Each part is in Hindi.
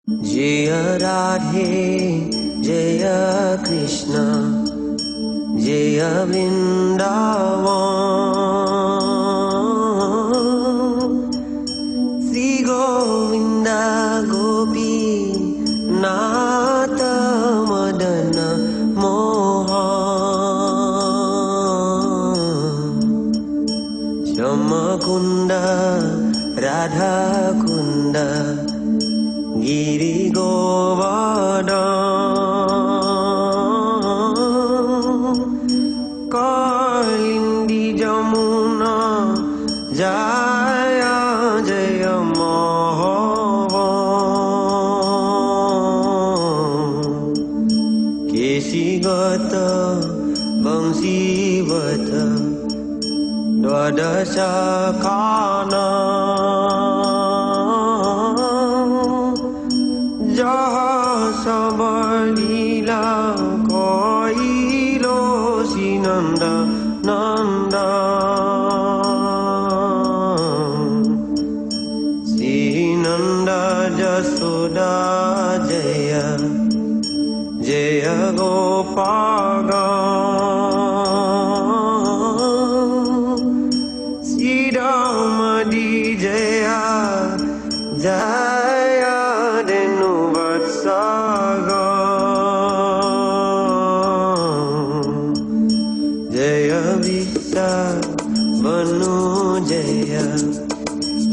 जय राधे जय कृष्ण जय वृंदावन श्री गोविंद गोपी नाथ मदन मोहन श्याम कुंड राधा कुंड गिरि गोवर्धन कालिंदी जमुना जय जय मोहन केशिगत वंशीवत द्वादश खाना सब लीला कइलो नंद नंद श्री नंद जसोदा जय जय गोपाल श्री राम दी जय जय जय वनु जय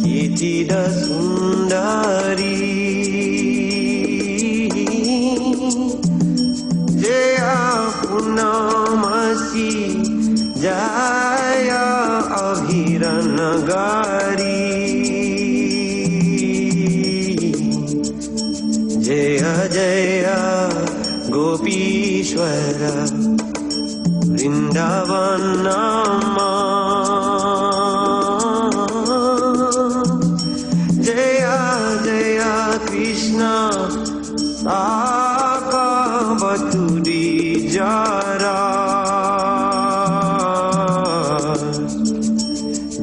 कीर्तिद सुंदरी जय पूर्णमसी जय अभिरनगरी जय जय गोपीश्वर वृंदावन जय जय कृष्ण साका बतुरी जरा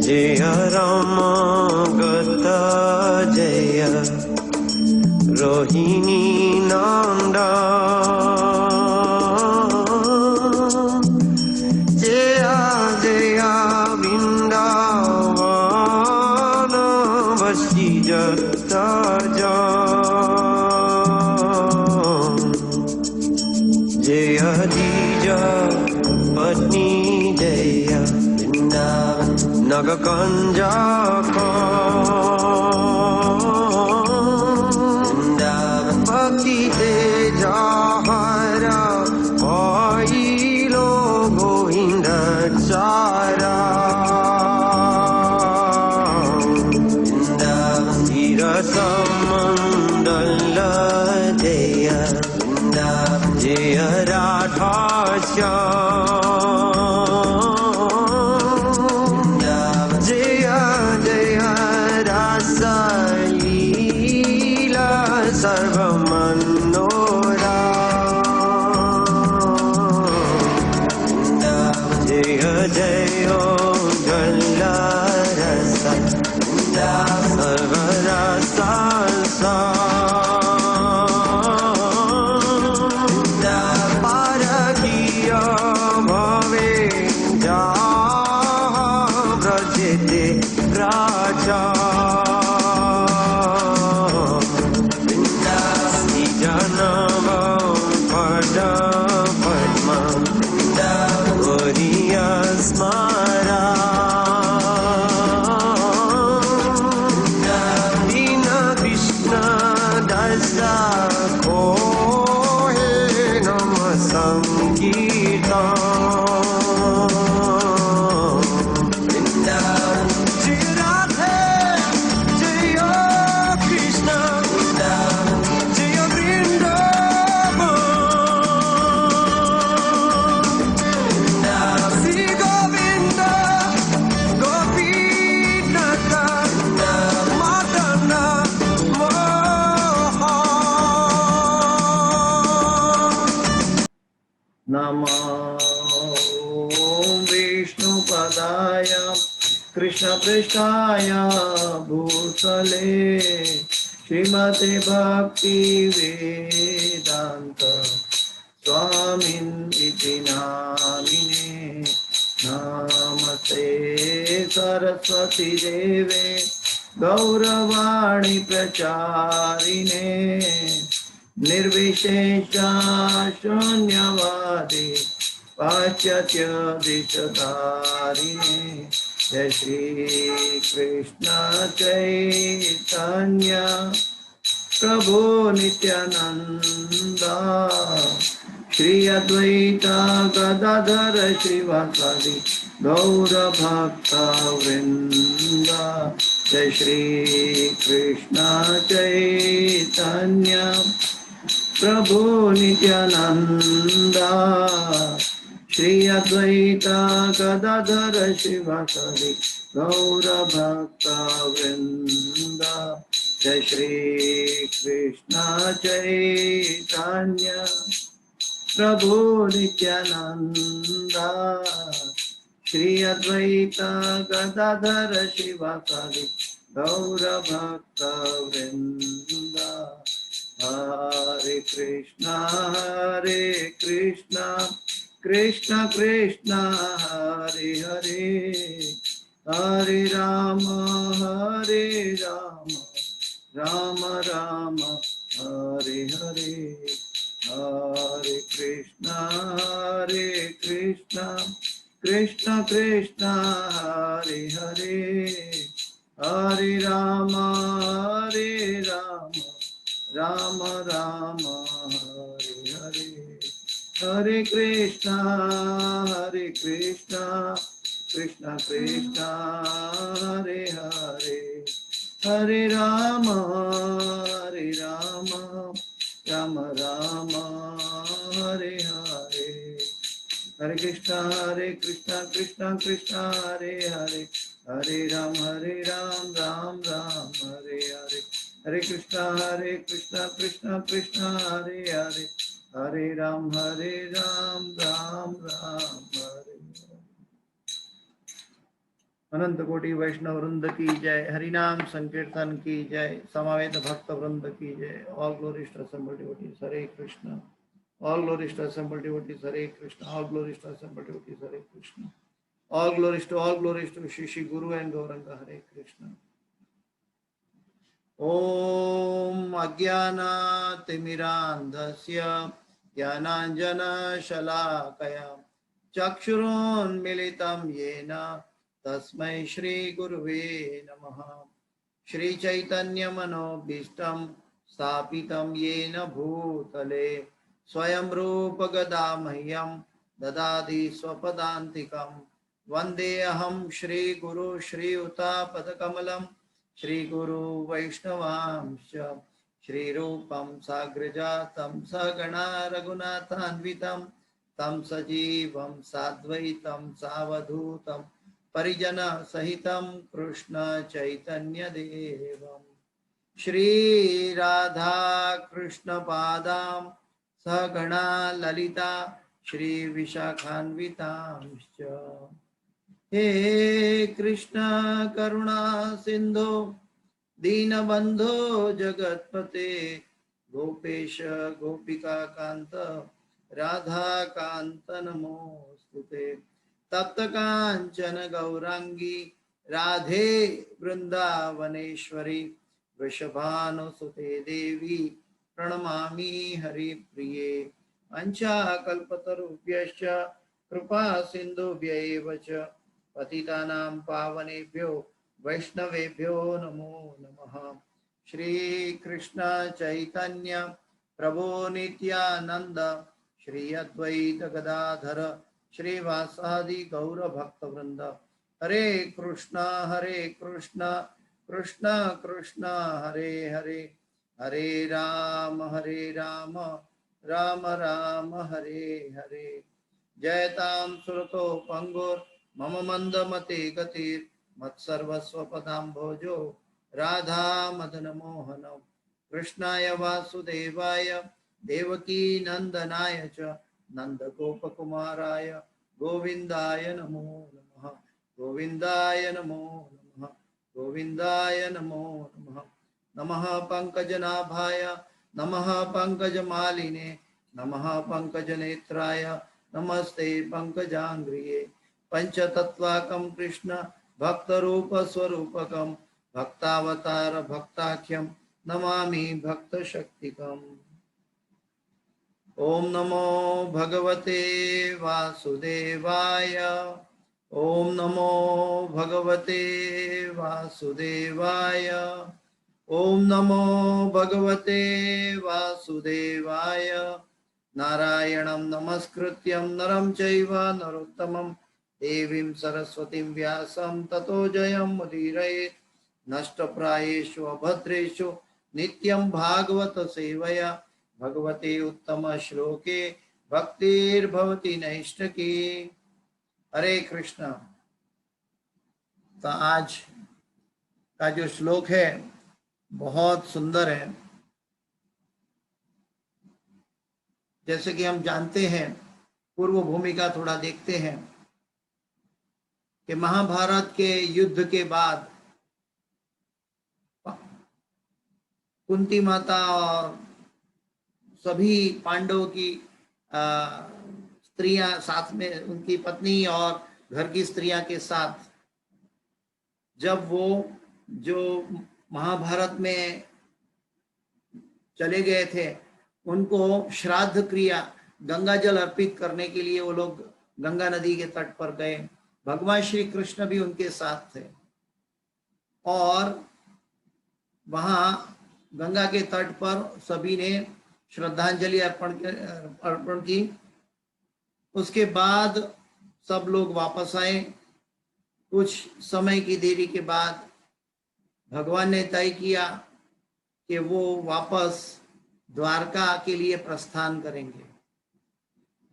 जय राम गत जय रोहिणी नंदा जय जय वृंदावन वसी जत जय दीज पत्नी जय वृंदावन नग कंजा भक्ति तेजा हरा कइलो गोविंद चारा धीर समंडल जय जय राधा श्याम जय जय रस लीला सर्वमनोरा जय जय गल्लारस सर्वरसा पारकीय भवे जा व्रजते राजा कृष्ण पृष्ठाय भूतले श्रीमते भक्ति वेदांत स्वामिन् इति नामिने नमस्ते सरस्वती देवे गौरवाणी प्रचारिणे निर्विशेषा शून्यवादी पाश्चात्य दिशधारिणे जय श्री कृष्ण चैतन्य प्रभु नित्यानंदा श्री अद्वैता गदाधर श्रीवासादि गौर भक्ता वृंदा जय श्री कृष्ण चैतन्य प्रभु नित्यानंदा श्री अद्वैता गदाधर श्रीवासादि गौर भक्ता वृंदा जय श्री कृष्ण चैतन्य प्रभु नित्यानंदा श्री अद्वैता गदाधर श्रीवासादि गौर भक्ता वृंदा हरे कृष्णा कृष्ण कृष्ण हरे हरे हरे राम राम राम हरे हरे हरे कृष्णा कृष्ण कृष्ण हरे हरे हरे राम राम राम हरे हरे हरे कृष्णा कृष्ण कृष्ण हरे हरे हरे राम राम राम हरे हरे हरे कृष्णा कृष्ण कृष्ण हरे हरे हरे राम राम राम हरे हरे हरे कृष्णा कृष्ण कृष्ण हरे हरे हरे राम राम राम हरे हरे। अनंत कोटि वैष्णव वृंद की जय, हरिनाम संकीर्तन की जय, समावेत भक्त वृंद की जय। All glories to assembled devotees, Hare Krishna. All glories to assembled devotees, Hare Krishna. All glories to assembled devotees, Hare Krishna. All glories to Shri Guru and Gauranga, Hare Krishna. Om Ajnana Timirandhasya Jnananjana Shalakaya Chakshurun Militam Yena Tasmai Shri Guruve Namaha. Shri Chaitanya Manobhishtam Sthapitam Yena Bhutale स्वयं रूप गदा मह्यम ददाति स्वपदान्तिकं वन्देऽहं श्री गुरु श्रीयुतापदकमलं श्री गुरु वैष्णवांश्च श्री रूपं साग्रजातं सगणा रघुनाथान्वितं तं सजीवं साद्वैतं सावधूतं परिजन सहितं कृष्ण चैतन्य देवं श्री राधा कृष्ण पादां सगणा ललिता श्री विशाखान्वितांश्च हे कृष्ण करुणा सिंधो दीनबंधो जगत्पते गोपेश गोपिका कांत राधा कांत नमोस्तुते तप्त कांचन गौरांगी राधे वृंदावनेश्वरी वृषभानुसुते देवी प्रणमामि हरिप्रिये वाञ्छाकल्पतरुभ्यश्च कृपा सिन्धुभ्यैव च पतितानां पावनेभ्यो वैष्णवेभ्यो नमो नमः। श्री कृष्ण चैतन्य प्रभु नित्यानंद श्री अद्वैत गदाधर श्रीवासादि गौर भक्तवृंद हरे कृष्ण कृष्ण कृष्ण हरे हरे हरे राम राम राम हरे हरे जयतां सुरतो पंगुर मम मंदमते गतिर मत्सर्वस्व पदाम्भोजो राधा मदन मोहनम कृष्णाय वासुदेवाय देवकी नंदनाय च नंद गोपकुमाराय गोविंदाय नमो नमः गोविंदाय नमो नमः गोविंदाय नमो नमः। नमः पंकजनाभाय नमः पंकजमालिने नमः पंकजनेत्राय नमस्ते पंकजांग्रिये पंचतत्वाकं कृष्ण भक्तरूप स्वरूपकं भक्तावतार भक्ताख्यं नमामि भक्तशक्तिकम्। ओम नमो भगवते वासुदेवाय ओम नमो भगवते वासुदेवाय ओम नमो भगवते वासुदेवाय नारायणं नमस्कृत्यं नरं चैव नरोत्तमं देवीं सरस्वतीं व्यासं ततो जयमुदीरयेत् नष्टप्रायेषु अभद्रेषु नित्यं भागवत सेवया भगवते उत्तम श्लोके भक्तिर्भवति नैष्ठकी। हरे कृष्ण। तो आज का जो श्लोक है बहुत सुंदर है। जैसे कि हम जानते हैं, पूर्व भूमिका थोड़ा देखते हैं कि महाभारत के युद्ध के बाद कुंती माता और सभी पांडवों की स्त्रियां साथ में, उनकी पत्नी और घर की स्त्रियां के साथ जब वो जो महाभारत में चले गए थे, उनको श्राद्ध क्रिया गंगा जल अर्पित करने के लिए वो लोग गंगा नदी के तट पर गए। भगवान श्री कृष्ण भी उनके साथ थे और वहां गंगा के तट पर सभी ने श्रद्धांजलि अर्पण की। उसके बाद सब लोग वापस आए। कुछ समय की देरी के बाद भगवान ने तय किया कि वो वापस द्वारका के लिए प्रस्थान करेंगे।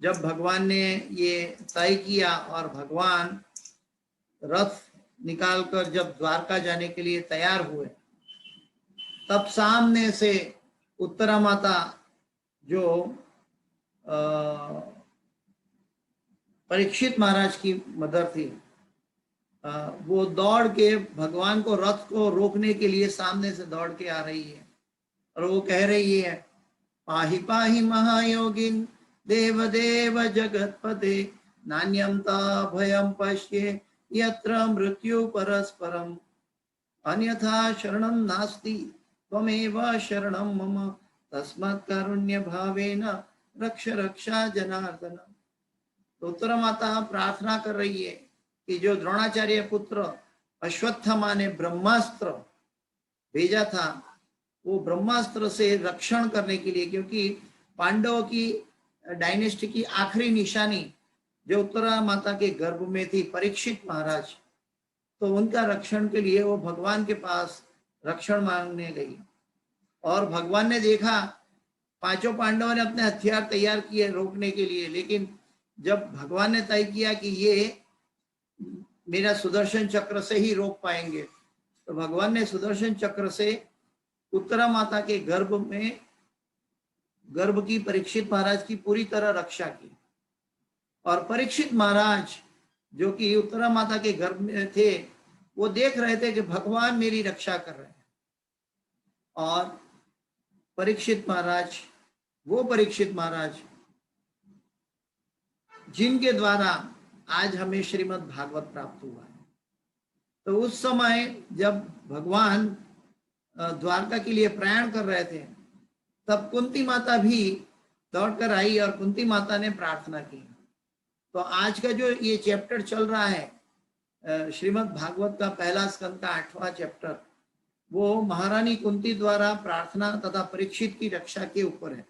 जब भगवान ने ये तय किया और भगवान रथ निकालकर जब द्वारका जाने के लिए तैयार हुए, तब सामने से उत्तरा माता जो परीक्षित महाराज की मदर थी, वो दौड़ के भगवान को, रथ को रोकने के लिए सामने से दौड़ के आ रही है और वो कह रही है, पाहि पाहि महायोगिन देव देव जगतपते नान्यं ता भयं पश्ये यत्र मृत्यु परस्परम अन्यथा शरणं नास्ति त्वमेव शरणं मम तस्मात् कारुण्य भावेन रक्ष रक्षा जनार्दन। तो उत्तरा माता प्रार्थना कर रही है कि जो द्रोणाचार्य पुत्र अश्वत्थामा ने ब्रह्मास्त्र भेजा था, वो ब्रह्मास्त्र से रक्षण करने के लिए, क्योंकि पांडवों की डायनेस्टी की आखिरी निशानी जो उत्तरा माता के गर्भ में थी, परीक्षित महाराज, तो उनका रक्षण के लिए वो भगवान के पास रक्षण मांगने गई। और भगवान ने देखा पांचों पांडवों ने अपने हथियार तैयार किए रोकने के लिए, लेकिन जब भगवान ने तय किया कि ये मेरा सुदर्शन चक्र से ही रोक पाएंगे, तो भगवान ने सुदर्शन चक्र से उत्तरा माता के गर्भ की परीक्षित महाराज की पूरी तरह रक्षा की। और परीक्षित महाराज जो कि उत्तरा माता के गर्भ में थे, वो देख रहे थे कि भगवान मेरी रक्षा कर रहे हैं। और परीक्षित महाराज, वो परीक्षित महाराज जिनके द्वारा आज हमें श्रीमद् भागवत प्राप्त हुआ है। तो उस समय जब भगवान द्वारका के लिए प्रयाण कर रहे थे, तब कुंती माता भी दौड़कर आई और कुंती माता ने प्रार्थना की। तो आज का जो ये चैप्टर चल रहा है, श्रीमद् भागवत का पहला स्कंद का 8वां चैप्टर, वो महारानी कुंती द्वारा प्रार्थना तथा परीक्षित की रक्षा के ऊपर है।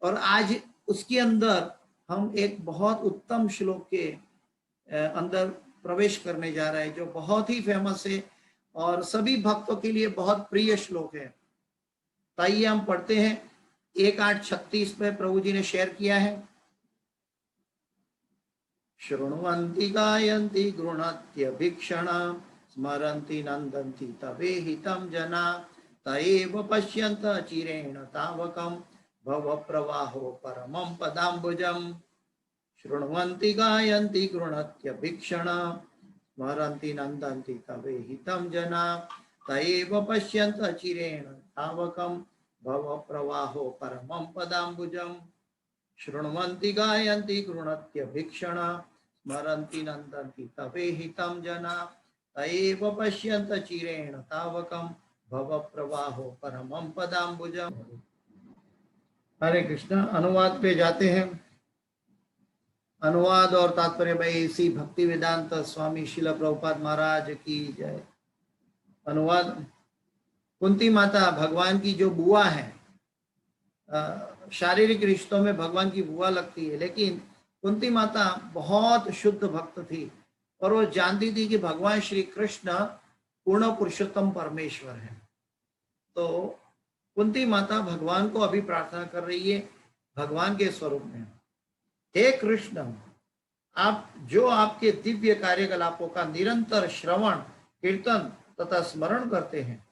और आज उसके अंदर हम एक बहुत उत्तम श्लोक के अंदर प्रवेश करने जा रहे हैं, जो बहुत ही फेमस है और सभी भक्तों के लिए बहुत प्रिय श्लोक है। तो आइए हम पढ़ते हैं। 1:8:36 पे प्रभु जी ने शेयर किया है। शृण्वन्ति गायन्ति गृह्णन्त्यभीक्षणा स्मरन्ति नन्दन्ति तवेहितं जना तएव पश्यन्त चिरेण तावकं भव प्रवाहो परमं पदाम्बुजम्। शृण्वन्ति गायन्ति गृह्णन्त्यभीक्षणा स्मरन्ति नन्दन्ति तवेहितं जना तयैव पश्यन्त चिरेण तावकं भव प्रवाहो परमं पदाम्बुजम् शृण्वन्ति गायन्ति गृह्णन्त्य भीक्षण स्मरन्ति नन्दन्ति तवेहितं जना तयैव पश्यन्त चिरेण तावकं भव प्रवाहो परमं पदाम्बुजम्। हरे कृष्ण। अनुवाद पे जाते हैं। अनुवाद और तात्पर्य भाई श्री भक्ति वेदांत स्वामी शिला प्रभुपाद महाराज की जय। अनुवाद। कुंती माता भगवान की जो बुआ है, शारीरिक रिश्तों में भगवान की बुआ लगती है, लेकिन कुंती माता बहुत शुद्ध भक्त थी और वो जानती थी कि भगवान श्री कृष्ण पूर्ण पुरुषोत्तम परमेश्वर है। तो कुंती माता भगवान को अभी प्रार्थना कर रही है भगवान के स्वरूप में, हे कृष्ण, आप जो आपके दिव्य कार्यकलापों का निरंतर श्रवण कीर्तन तथा स्मरण करते हैं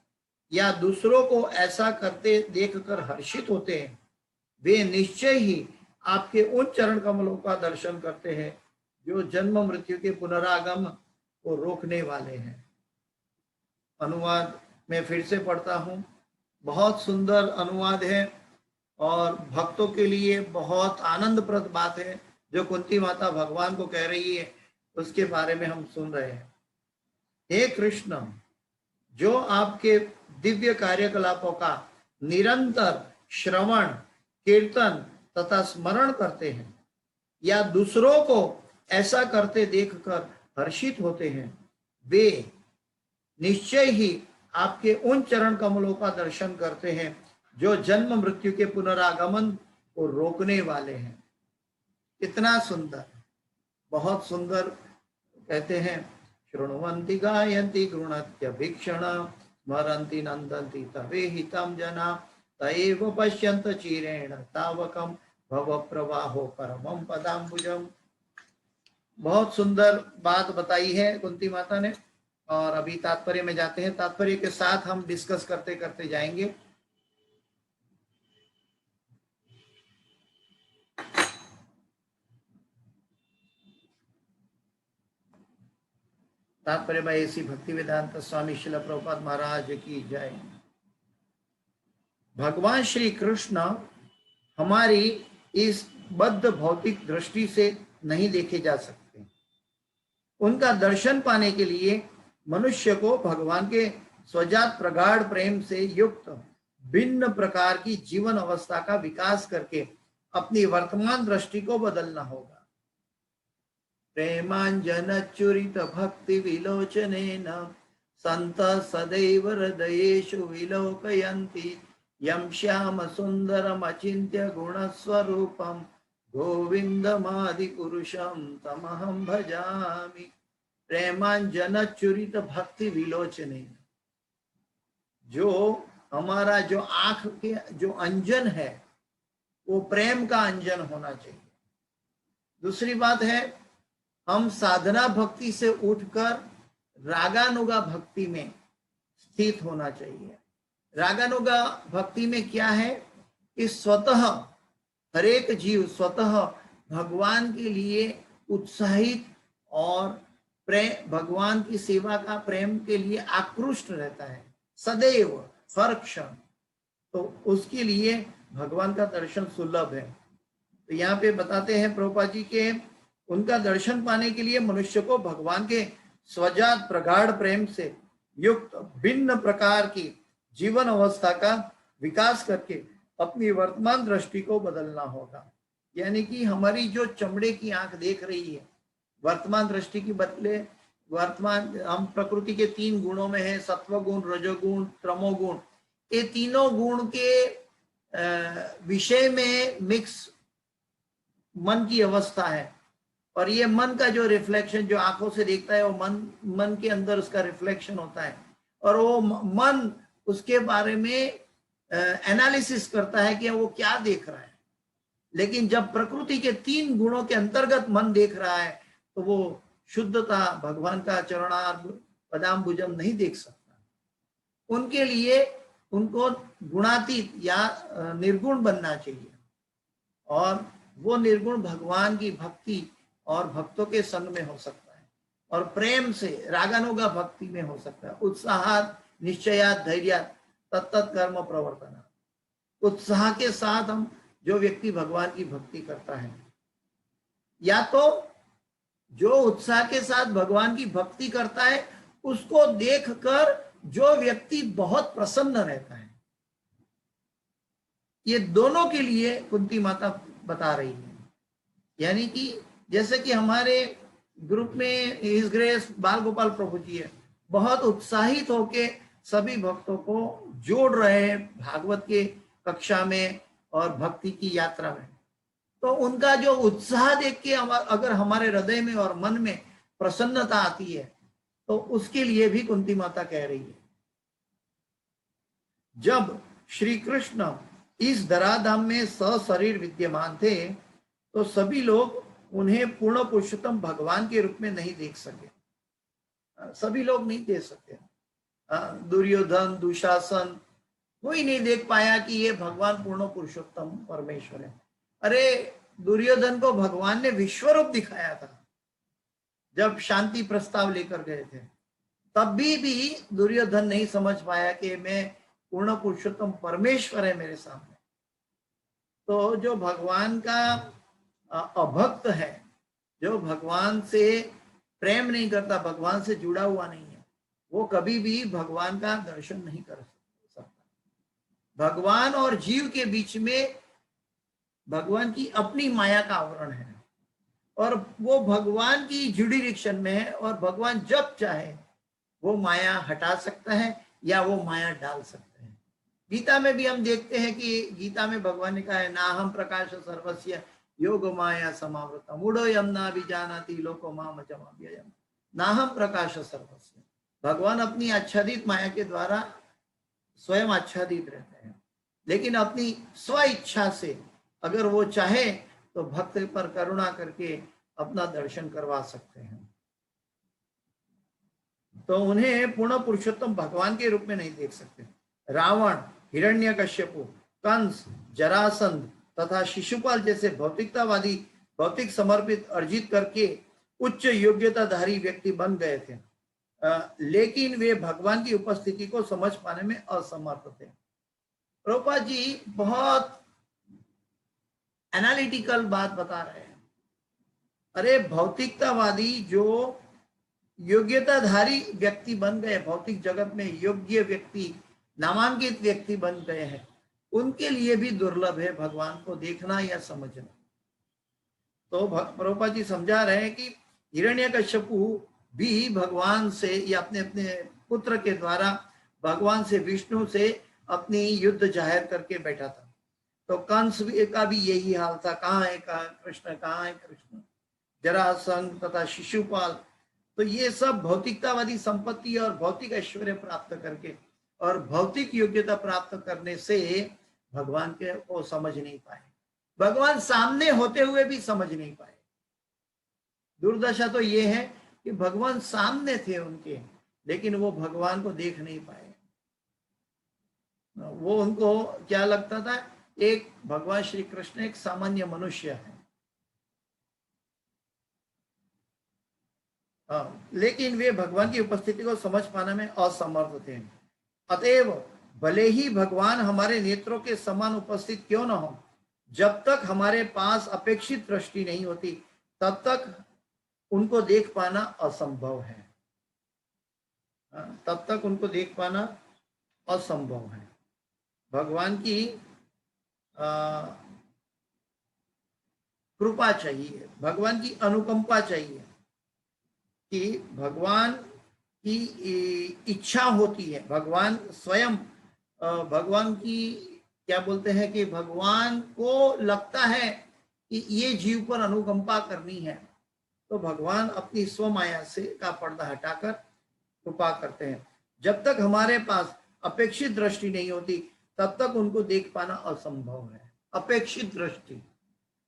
या दूसरों को ऐसा करते देखकर हर्षित होते हैं, वे निश्चय ही आपके उन चरण कमलों का दर्शन करते हैं जो जन्म मृत्यु के पुनरागम को रोकने वाले हैं। अनुवाद मैं फिर से पढ़ता हूँ। बहुत सुंदर अनुवाद है और भक्तों के लिए बहुत आनंदप्रद बात है जो कुंती माता भगवान को कह रही है, उसके बारे में हम सुन रहे हैं। हे कृष्ण, जो आपके दिव्य कार्यकलापों का निरंतर श्रवण कीर्तन तथा स्मरण करते हैं या दूसरों को ऐसा करते देखकर हर्षित होते हैं, वे निश्चय ही आपके उन चरण कमलों का दर्शन करते हैं जो जन्म मृत्यु के पुनरागमन को रोकने वाले हैं। इतना सुंदर, बहुत सुंदर कहते हैं, शृण्वन्ति गायन्ति गृह्णन्त्य भीक्षण स्मरन्ति नन्दन्ति तवेहितं जना तयैव पश्यन्त चिरेण तावकं भव प्रवाहो परमं पदाम्बुजम्। बहुत सुंदर बात बताई है कुंती माता ने। और अभी तात्पर्य में जाते हैं। तात्पर्य के साथ हम डिस्कस करते करते जाएंगे। तात्पर्य भाई ऐसी भक्ति वेदांत स्वामी शिला प्रभुपाद महाराज की जय। भगवान श्री कृष्ण हमारी इस बद्ध भौतिक दृष्टि से नहीं देखे जा सकते। उनका दर्शन पाने के लिए मनुष्य को भगवान के स्वजात प्रगाढ़ प्रेम से युक्त भिन्न प्रकार की जीवन अवस्था का विकास करके अपनी वर्तमान दृष्टि को बदलना होगा। प्रेमांजन चुरित भक्ति विलोचनेन संत सदैव हृदयेषु विलोकयन्ति यं श्याम सुंदरम अचिन्त्य गुणस्वरूपम गोविंदमादि पुरुषम तमहं भजामि। प्रेमांजन चुरित भक्ति विलोचने, जो हमारा जो आंख के जो अंजन है वो प्रेम का अंजन होना चाहिए। दूसरी बात है, हम साधना भक्ति से उठकर रागानुगा भक्ति में स्थित होना चाहिए। रागानुगा भक्ति में क्या है कि स्वतः हरेक जीव स्वतः भगवान के लिए उत्साहित और भगवान की सेवा का प्रेम के लिए आकृष्ट रहता है सदैव हर क्षण। तो उसके लिए भगवान का दर्शन सुलभ है। तो यहाँ पे बताते हैं प्रभुपाद जी के उनका दर्शन पाने के लिए मनुष्य को भगवान के स्वजात प्रगाढ़ प्रेम से युक्त भिन्न प्रकार की जीवन अवस्था का विकास करके अपनी वर्तमान दृष्टि को बदलना होगा। यानी कि हमारी जो चमड़े की आंख देख रही है वर्तमान दृष्टि की बदले, वर्तमान हम प्रकृति के 3 गुणों में है, सत्व गुण, रजोगुण, तमोगुण। ये तीनों गुण के विषय में मिक्स मन की अवस्था है और ये मन का जो रिफ्लेक्शन जो आंखों से देखता है वो मन के अंदर उसका रिफ्लेक्शन होता है और वो मन उसके बारे में एनालिसिस करता है कि वो क्या देख रहा है। लेकिन जब प्रकृति के 3 गुणों के अंतर्गत मन देख रहा है तो वो शुद्धता भगवान का चरणार्थ पदाम्बुजम नहीं देख सकता। उनके लिए उनको गुणातीत या निर्गुण बनना चाहिए और वो निर्गुण भगवान की भक्ति और भक्तों के संग में हो सकता है और प्रेम से रागानुगा भक्ति में हो सकता है, उत्साह निश्चयात धैर्यात तत्त कर्म प्रवर्तना। उत्साह के साथ हम जो व्यक्ति भगवान की भक्ति करता है, या तो जो उत्साह के साथ भगवान की भक्ति करता है उसको देखकर जो व्यक्ति बहुत प्रसन्न रहता है, ये दोनों के लिए कुंती माता बता रही है। यानी कि जैसे कि हमारे ग्रुप में हिज ग्रेस बाल गोपाल प्रभु जी है, बहुत उत्साहित होके सभी भक्तों को जोड़ रहे हैं भागवत के कक्षा में और भक्ति की यात्रा में। तो उनका जो उत्साह देख के अगर हमारे हृदय में और मन में प्रसन्नता आती है तो उसके लिए भी कुंती माता कह रही है। जब श्री कृष्ण इस धराधाम में सशरीर विद्यमान थे तो सभी लोग उन्हें पूर्ण पुरुषोत्तम भगवान के रूप में नहीं देख सके, सभी लोग नहीं देख सके। दुर्योधन, दुशासन, कोई नहीं देख पाया कि ये भगवान पूर्ण पुरुषोत्तम परमेश्वर है। अरे दुर्योधन को भगवान ने विश्व रूप दिखाया था जब शांति प्रस्ताव लेकर गए थे, तब भी दुर्योधन नहीं समझ पाया कि मैं पूर्ण पुरुषोत्तम परमेश्वर है मेरे सामने। तो जो भगवान का अभक्त है, जो भगवान से प्रेम नहीं करता, भगवान से जुड़ा हुआ नहीं है, वो कभी भी भगवान का दर्शन नहीं कर सकता। भगवान और जीव के बीच में भगवान की अपनी माया का आवरण है और वो भगवान की जुडिरिक्शन में है और भगवान जब चाहे वो माया हटा सकता है या वो माया डाल सकता है। गीता में भी हम देखते हैं कि गीता में भगवान ने कहा है, नाहम प्रकाश सर्वस्य योग माया समावृता मूढ़ो यम ना विजानाति लोको माम अजमाभ्ययम्। नाहम प्रकाश सर्वस्य, भगवान अपनी आच्छादित माया के द्वारा स्वयं आच्छादित रहते हैं, लेकिन अपनी स्व इच्छा से अगर वो चाहे तो भक्त पर करुणा करके अपना दर्शन करवा सकते हैं। तो उन्हें पूर्ण पुरुषोत्तम भगवान के रूप में नहीं देख सकते। रावण, हिरण्यकश्यपु, कंस, जरासंध तथा शिशुपाल जैसे भौतिकतावादी, भौतिक समर्पित अर्जित करके उच्च योग्यताधारी व्यक्ति बन गए थे, लेकिन वे भगवान की उपस्थिति को समझ पाने में असमर्थ थे। प्रभुपाद जी बहुत एनालिटिकल बात बता रहे हैं। अरे भौतिकतावादी जो योग्यताधारी व्यक्ति बन गए, भौतिक जगत में योग्य व्यक्ति, नामांकित व्यक्ति बन गए हैं, उनके लिए भी दुर्लभ है भगवान को देखना या समझना। तो प्रभुपाद जी समझा रहे हैं कि हिरण्यकश्यपु भी भगवान से या अपने अपने पुत्र के द्वारा भगवान से, विष्णु से अपनी युद्ध जाहिर करके बैठा था। तो कंस का भी यही हाल था, कहाँ है कृष्ण, कहाँ है कृष्ण। जरासंध तथा शिशुपाल, तो ये सब भौतिकतावादी संपत्ति और भौतिक ऐश्वर्य प्राप्त करके और भौतिक योग्यता प्राप्त करने से भगवान के को समझ नहीं पाए, भगवान सामने होते हुए भी समझ नहीं पाए। दुर्दशा तो ये है कि भगवान सामने थे उनके, लेकिन वो भगवान को देख नहीं पाए। वो उनको क्या लगता था, एक भगवान श्री कृष्ण एक सामान्य मनुष्य है, लेकिन वे भगवान की उपस्थिति को समझ पाने में असमर्थ थे। अतएव भले ही भगवान हमारे नेत्रों के समान उपस्थित क्यों न हो, जब तक हमारे पास अपेक्षित दृष्टि नहीं होती तब तक उनको देख पाना असंभव है, तब तक उनको देख पाना असंभव है। भगवान की कृपा चाहिए, भगवान की अनुकंपा चाहिए कि भगवान की इच्छा होती है, भगवान स्वयं, भगवान की क्या बोलते हैं कि भगवान को लगता है कि ये जीव पर अनुकंपा करनी है, तो भगवान अपनी स्वमाया से का पर्दा हटाकर कृपा करते हैं। जब तक हमारे पास अपेक्षित दृष्टि नहीं होती तब तक उनको देख पाना असंभव है। अपेक्षित दृष्टि,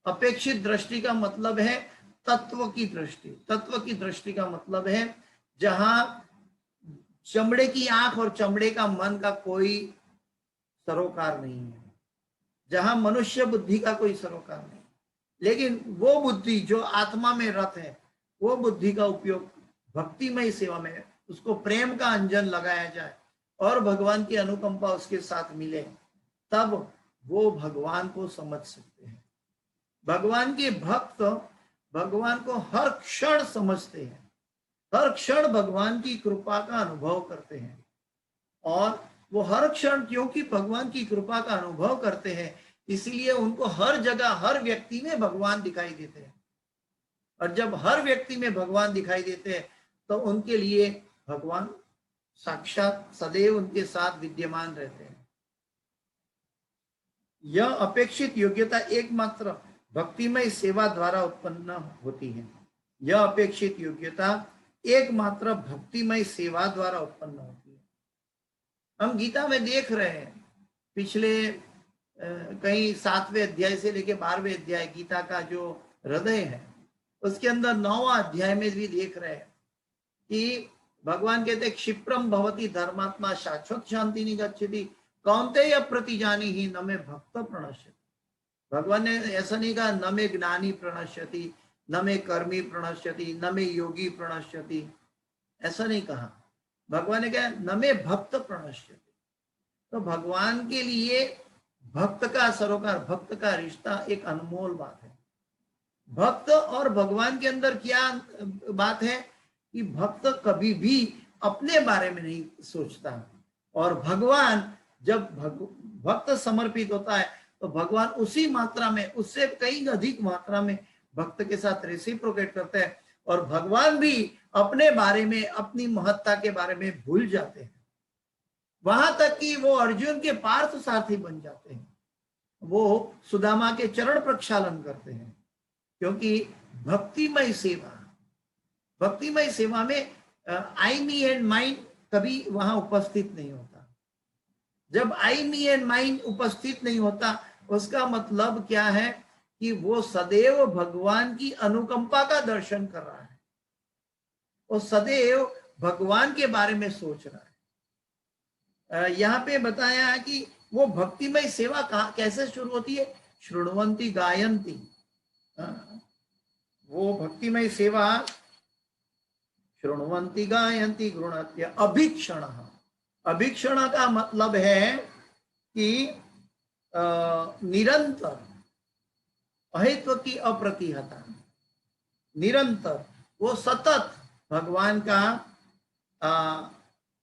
अपेक्षित दृष्टि का मतलब है तत्व की दृष्टि। तत्व की दृष्टि का मतलब है जहां चमड़े की आंख और चमड़े का मन का कोई सरोकार नहीं है, जहां मनुष्य बुद्धि का कोई सरोकार नहीं, लेकिन वो बुद्धि जो आत्मा में रत है, वो बुद्धि का उपयोग भक्तिमय सेवा में, उसको प्रेम का अंजन लगाया जाए और भगवान की अनुकंपा उसके साथ मिले, तब वो भगवान को समझ सकते हैं। भगवान के भक्त भगवान को हर क्षण समझते हैं, हर क्षण भगवान की कृपा का अनुभव करते हैं। और वो हर क्षण क्योंकि भगवान की कृपा का अनुभव करते हैं, इसलिए उनको हर जगह हर व्यक्ति में भगवान दिखाई देते हैं। और जब हर व्यक्ति में भगवान दिखाई देते हैं तो उनके लिए भगवान साक्षात सदैव उनके साथ विद्यमान रहते हैं। यह अपेक्षित योग्यता एकमात्र भक्तिमय सेवा द्वारा उत्पन्न होती है। यह अपेक्षित योग्यता एकमात्र भक्तिमय सेवा द्वारा उत्पन्न होती है। हम गीता में देख रहे हैं, पिछले कहीं 7वें अध्याय से लेकर 12वें अध्याय गीता का जो हृदय है, उसके अंदर 9वां अध्याय में भी देख रहे हैं कि भगवान कहते हैं क्षिप्रम भवति धर्मात्मा शाश्वत शांति निगच्छति कौन्तेय प्रतिजानी ही न मे भक्त प्रणश्यति। भगवान ने ऐसा नहीं कहा न मे ज्ञानी प्रणश्यति, न मे कर्मी प्रणश्यति, न मे योगी प्रणश्यति, ऐसा नहीं कहा। भगवान ने कहा न मे भक्त प्रणश्यति। तो भगवान के लिए भक्त का सरोकार, भक्त का रिश्ता एक अनमोल बात है। भक्त और भगवान के अंदर क्या बात है कि भक्त कभी भी अपने बारे में नहीं सोचता, और भगवान जब भक्त समर्पित होता है तो भगवान उसी मात्रा में, उससे कहीं अधिक मात्रा में भक्त के साथ रेसिप्रोकेट करते हैं। और भगवान भी अपने बारे में, अपनी महत्ता के बारे में भूल जाते हैं, वहां तक कि वो अर्जुन के पार्थ सारथी बन जाते हैं, वो सुदामा के चरण प्रक्षालन करते हैं। क्योंकि भक्तिमय सेवा में आई मी एंड माइंड कभी वहां उपस्थित नहीं होता। जब आई मी एंड माइंड उपस्थित नहीं होता, उसका मतलब क्या है कि वो सदैव भगवान की अनुकंपा का दर्शन कर रहा है, वो सदैव भगवान के बारे में सोच रहा है। यहाँ पे बताया है कि वो भक्तिमय सेवा कैसे शुरू होती है, शृण्वन्ति गायन्ति। वो भक्तिमय सेवा शृण्वन्ति गायन्ति गृणत्य अभीक्षण। अभीक्षण का मतलब है कि निरंतर, अहित्व की अप्रतिहता, निरंतर वो सतत भगवान का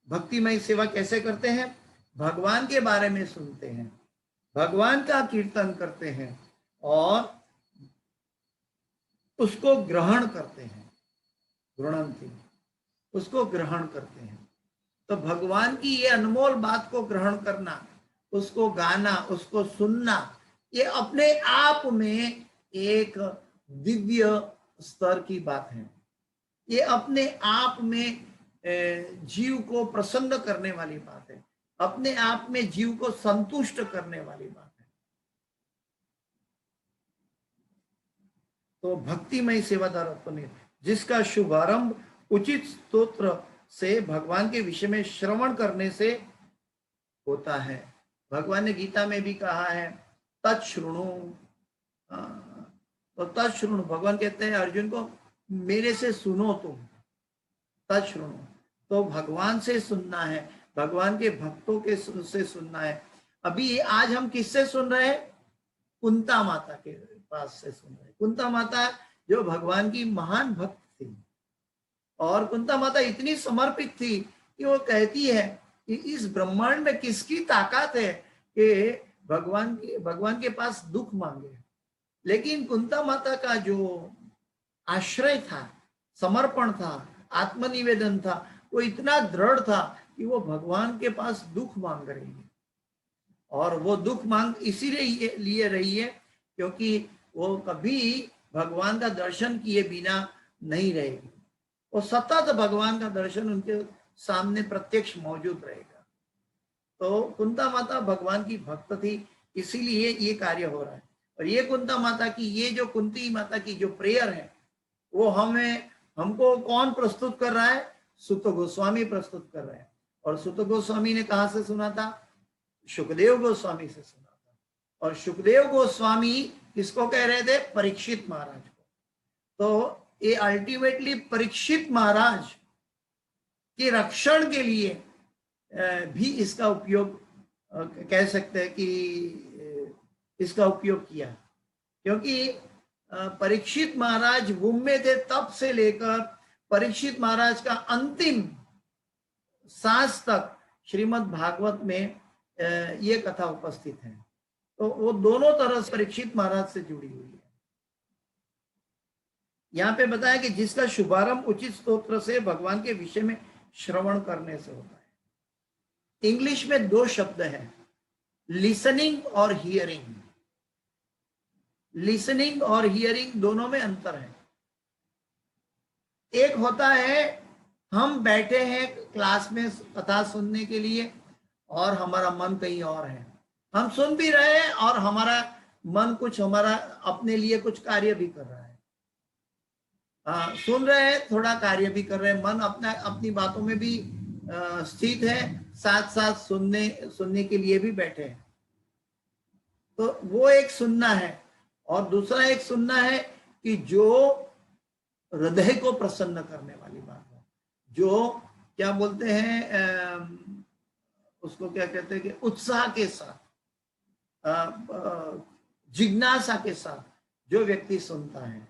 भक्तिमय सेवा कैसे करते हैं, भगवान के बारे में सुनते हैं, भगवान का कीर्तन करते हैं और उसको ग्रहण करते हैं। गृणन्ति, उसको ग्रहण करते हैं। तो भगवान की ये अनमोल बात को ग्रहण करना, उसको गाना, उसको सुनना, ये अपने आप में एक दिव्य स्तर की बात है। ये अपने आप में जीव को प्रसन्न करने वाली बात है, अपने आप में जीव को संतुष्ट करने वाली बात है। तो भक्तिमय सेवादार उत्पन्न, जिसका शुभारंभ उचित स्तोत्र से भगवान के विषय में श्रवण करने से होता है। भगवान ने गीता में भी कहा है तच्छृणु, तो तच्छृणु, भगवान कहते हैं अर्जुन को मेरे से सुनो तुम, तच्छृणु। तो भगवान से सुनना है, भगवान के भक्तों के से सुनना है। अभी आज हम किससे सुन रहे हैं, कुंता माता के पास से सुन रहे हैं। कुंता माता जो भगवान की महान भक्त थी, और कुंता माता इतनी समर्पित थी कि वो कहती है कि इस ब्रह्मांड में किसकी ताकत है कि भगवान के पास दुख मांगे। लेकिन कुंता माता का जो आश्रय था, समर्पण था, आत्मनिवेदन था, वो इतना दृढ़ था कि वो भगवान के पास दुख मांग रही है। और वो दुख मांग इसीलिए लिए रही है क्योंकि वो कभी भगवान का दर्शन किए बिना नहीं रहेगी। वो सतत भगवान का दर्शन उनके सामने प्रत्यक्ष मौजूद रहेगा। तो कुंता माता भगवान की भक्त थी, इसीलिए ये कार्य हो रहा है। और ये कुंता माता की, ये जो कुंती माता की जो प्रेयर है, वो हमको कौन प्रस्तुत कर रहा है, सुत गोस्वामी प्रस्तुत कर रहे हैं। और सुत गोस्वामी ने कहाँ से सुना था, सुखदेव गोस्वामी से सुना था। और सुखदेव गोस्वामी किसको कह रहे थे, परीक्षित महाराज को। तो ये अल्टीमेटली परीक्षित महाराज के रक्षण के लिए भी इसका उपयोग कह सकते हैं कि इसका उपयोग किया, क्योंकि परीक्षित महाराज वुम में थे तब से लेकर परीक्षित महाराज का अंतिम सांस तक श्रीमद् भागवत में ये कथा उपस्थित है। तो वो दोनों तरह से परीक्षित महाराज से जुड़ी हुई है। यहाँ पे बताया कि जिसका शुभारंभ उचित स्तोत्र से भगवान के विषय में श्रवण करने से होता है। इंग्लिश में दो शब्द हैं, लिसनिंग और हियरिंग। लिसनिंग और हियरिंग दोनों में अंतर है। एक होता है हम बैठे हैं क्लास में कथा सुनने के लिए और हमारा मन कहीं और है, हम सुन भी रहे हैं और हमारा मन कुछ हमारा अपने लिए कुछ कार्य भी कर रहा है। सुन रहे हैं, थोड़ा कार्य भी कर रहे हैं, मन अपना अपनी बातों में भी स्थित है, साथ साथ सुनने के लिए भी बैठे हैं। तो वो एक सुनना है। और दूसरा एक सुनना है कि जो हृदय को प्रसन्न करने वाली बात है, जो क्या बोलते हैं उसको क्या कहते हैं कि उत्साह के साथ, जिज्ञासा के साथ जो व्यक्ति सुनता है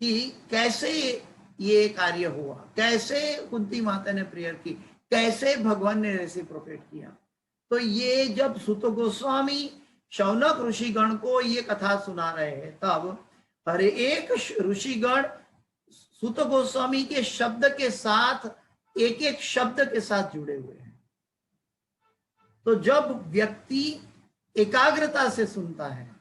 कि कैसे ये कार्य हुआ, कैसे कुंती माता ने प्रेयर की, कैसे भगवान ने रेसिप्रोकेट किया। तो ये जब सुत गोस्वामी शौनक ऋषिगण को ये कथा सुना रहे हैं, तब हर एक ऋषिगण सुत गोस्वामी के शब्द के साथ, एक एक शब्द के साथ जुड़े हुए हैं। तो जब व्यक्ति एकाग्रता से सुनता है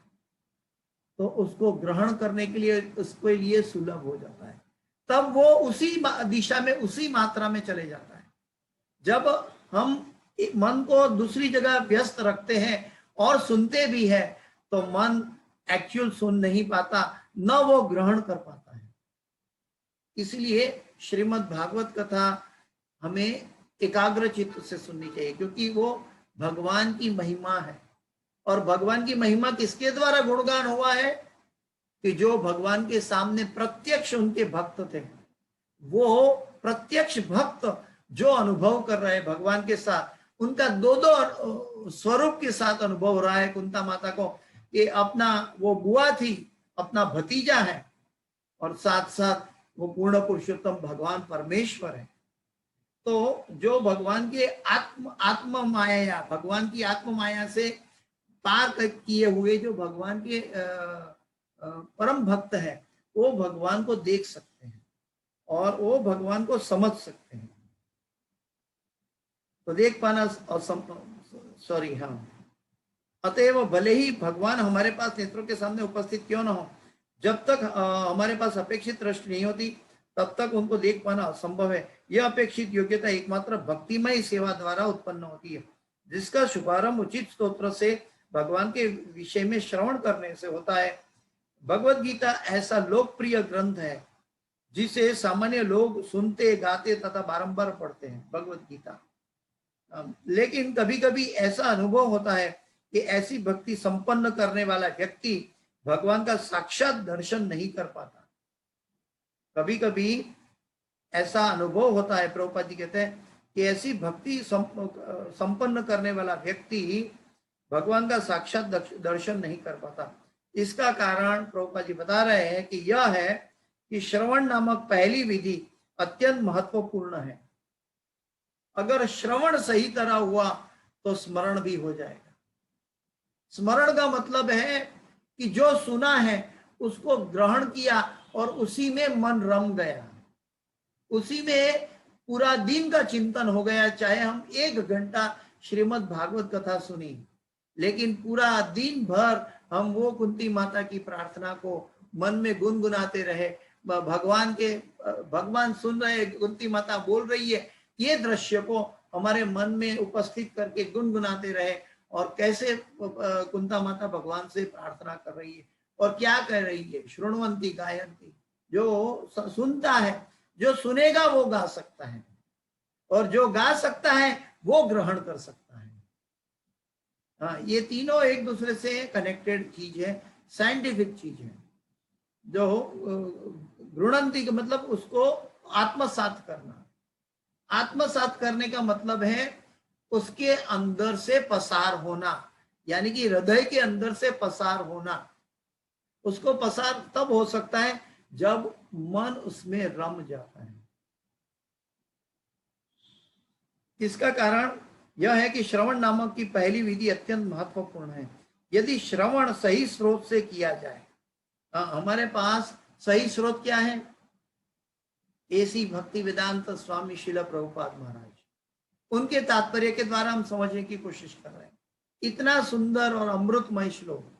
तो उसको ग्रहण करने के लिए उसके लिए सुलभ हो जाता है, तब वो उसी दिशा में, उसी मात्रा में चले जाता है। जब हम मन को दूसरी जगह व्यस्त रखते हैं और सुनते भी है तो मन एक्चुअल सुन नहीं पाता, न वो ग्रहण कर पाता है। इसलिए श्रीमद् भागवत कथा हमें एकाग्र चित्त से सुननी चाहिए, क्योंकि वो भगवान की महिमा है। और भगवान की महिमा किसके द्वारा गुणगान हुआ है कि जो भगवान के सामने प्रत्यक्ष उनके भक्त थे, वो प्रत्यक्ष भक्त जो अनुभव कर रहे हैं भगवान के साथ, उनका दो दो स्वरूप के साथ अनुभव हो रहा है कुंता माता को कि अपना वो बुआ थी, अपना भतीजा है, और साथ साथ वो पूर्ण पुरुषोत्तम भगवान परमेश्वर है। तो जो भगवान के आत्म माया, भगवान की आत्म माया से पार किए हुए जो भगवान के परम भक्त है, वो भगवान को देख सकते हैं और वो भगवान को समझ सकते हैं। तो देख पाना और सॉरी हाँ, अतएव भले ही भगवान हमारे पास नेत्रों के सामने उपस्थित क्यों न हो, जब तक हमारे पास अपेक्षित दृष्टि नहीं होती तब तक उनको देख पाना असंभव है। यह अपेक्षित योग्यता एकमात्र भक्तिमय सेवा द्वारा उत्पन्न होती है, जिसका शुभारंभ उचित स्तोत्र से भगवान के विषय में श्रवण करने से होता है। भगवत गीता ऐसा लोकप्रिय ग्रंथ है जिसे सामान्य लोग सुनते, गाते तथा बारंबार पढ़ते हैं, भगवत गीता। लेकिन कभी कभी ऐसा अनुभव होता है कि ऐसी भक्ति संपन्न करने वाला व्यक्ति भगवान का साक्षात दर्शन नहीं कर पाता। कभी कभी ऐसा अनुभव होता है, प्रभुपाद जी कहते हैं कि ऐसी भक्ति संपन्न करने वाला व्यक्ति भगवान का साक्षात दर्शन नहीं कर पाता। इसका कारण प्रभुपाद जी बता रहे हैं कि यह है कि श्रवण नामक पहली विधि अत्यंत महत्वपूर्ण है। अगर श्रवण सही तरह हुआ तो स्मरण भी हो जाएगा। स्मरण का मतलब है कि जो सुना है उसको ग्रहण किया और उसी में मन रम गया, उसी में पूरा दिन का चिंतन हो गया। चाहे हम 1 घंटा श्रीमद् भागवत कथा सुनी, लेकिन पूरा दिन भर हम वो कुंती माता की प्रार्थना को मन में गुनगुनाते रहे, भगवान सुन रहे, कुंती माता बोल रही है, ये दृश्य को हमारे मन में उपस्थित करके गुनगुनाते रहे और कैसे कुंता माता भगवान से प्रार्थना कर रही है और क्या कह रही है, श्रृण्वन्ति गायन्ति। जो सुनता है, जो सुनेगा वो गा सकता है, और जो गा सकता है वो ग्रहण कर सकता है। हाँ, ये तीनों एक दूसरे से कनेक्टेड चीज है, साइंटिफिक चीज है। जो गृणंती का मतलब उसको आत्मसात करना। आत्मसात करने का मतलब है उसके अंदर से पसार होना, यानी कि हृदय के अंदर से पसार होना। उसको पसार तब हो सकता है जब मन उसमें रम जाता है। इसका कारण यह है कि श्रवण नामक की पहली विधि अत्यंत महत्वपूर्ण है। यदि श्रवण सही स्रोत से किया जाए, हमारे पास सही स्रोत क्या है? एसी भक्ति वेदांत स्वामी शिला प्रभुपाद महाराज, उनके तात्पर्य के द्वारा हम समझने की कोशिश कर रहे हैं। इतना सुंदर और अमृतमय श्लोक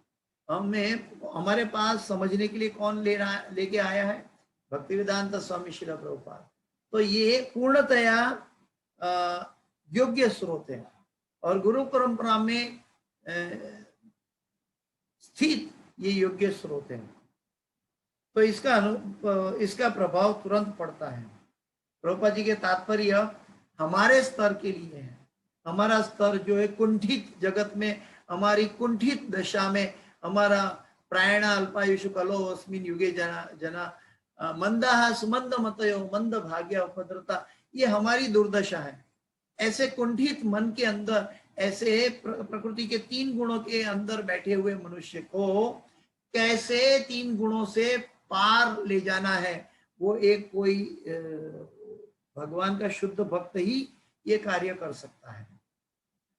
हमारे पास समझने के लिए कौन लेके आया है? भक्ति वेदांत स्वामी शिला प्रभुपाद। तो ये पूर्णतया योग्य स्रोत है और गुरु परंपरा में स्थित ये योग्य स्रोत है। तो इसका प्रभाव तुरंत पड़ता है। प्रभुपाद जी के तात्पर्य हमारे स्तर के लिए है। हमारा स्तर जो है कुंठित जगत में, हमारी कुंठित दशा में, हमारा प्रायण अल्पायुषु कलो अस्मिन् युगे जना मंदा सुमंद मतयो मंद भाग्य उपद्रता, ये हमारी दुर्दशा है। ऐसे कुंठित मन के अंदर, ऐसे प्रकृति के 3 गुणों के अंदर बैठे हुए मनुष्य को कैसे 3 गुणों से पार ले जाना है, वो एक कोई भगवान का शुद्ध भक्त ही ये कार्य कर सकता है।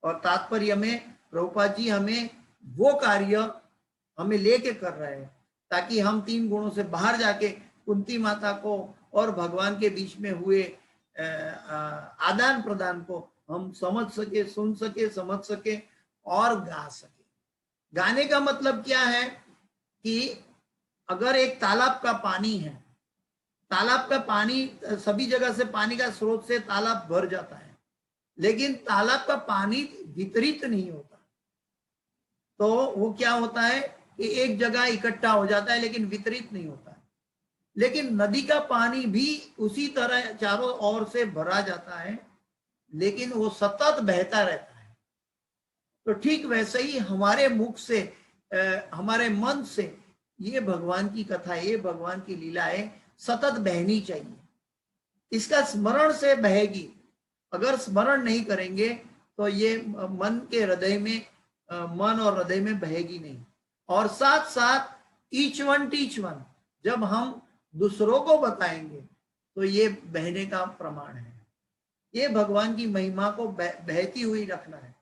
और तात्पर्य में प्रभुपाद जी हमें वो कार्य हमें लेके कर रहे हैं ताकि हम 3 गुणों से बाहर जाके कुंती माता को और भगवान के बीच में हुए आदान प्रदान को हम समझ सके, सुन सके, समझ सके और गा सके। गाने का मतलब क्या है कि अगर एक तालाब का पानी है, तालाब का पानी सभी जगह से, पानी का स्रोत से तालाब भर जाता है, लेकिन तालाब का पानी वितरित नहीं होता। तो वो क्या होता है कि एक जगह इकट्ठा हो जाता है लेकिन वितरित नहीं होता है। लेकिन नदी का पानी भी उसी तरह चारों ओर से भरा जाता है, लेकिन वो सतत बहता रहता है। तो ठीक वैसे ही हमारे मुख से, हमारे मन से ये भगवान की कथा, ये भगवान की लीलाएं सतत बहनी चाहिए। इसका स्मरण से बहेगी। अगर स्मरण नहीं करेंगे तो ये मन के हृदय में, मन और हृदय में बहेगी नहीं। और साथ साथ ईच वन टीच वन, जब हम दूसरों को बताएंगे तो ये बहने का प्रमाण है। ये भगवान की महिमा को बहती हुई रखना है।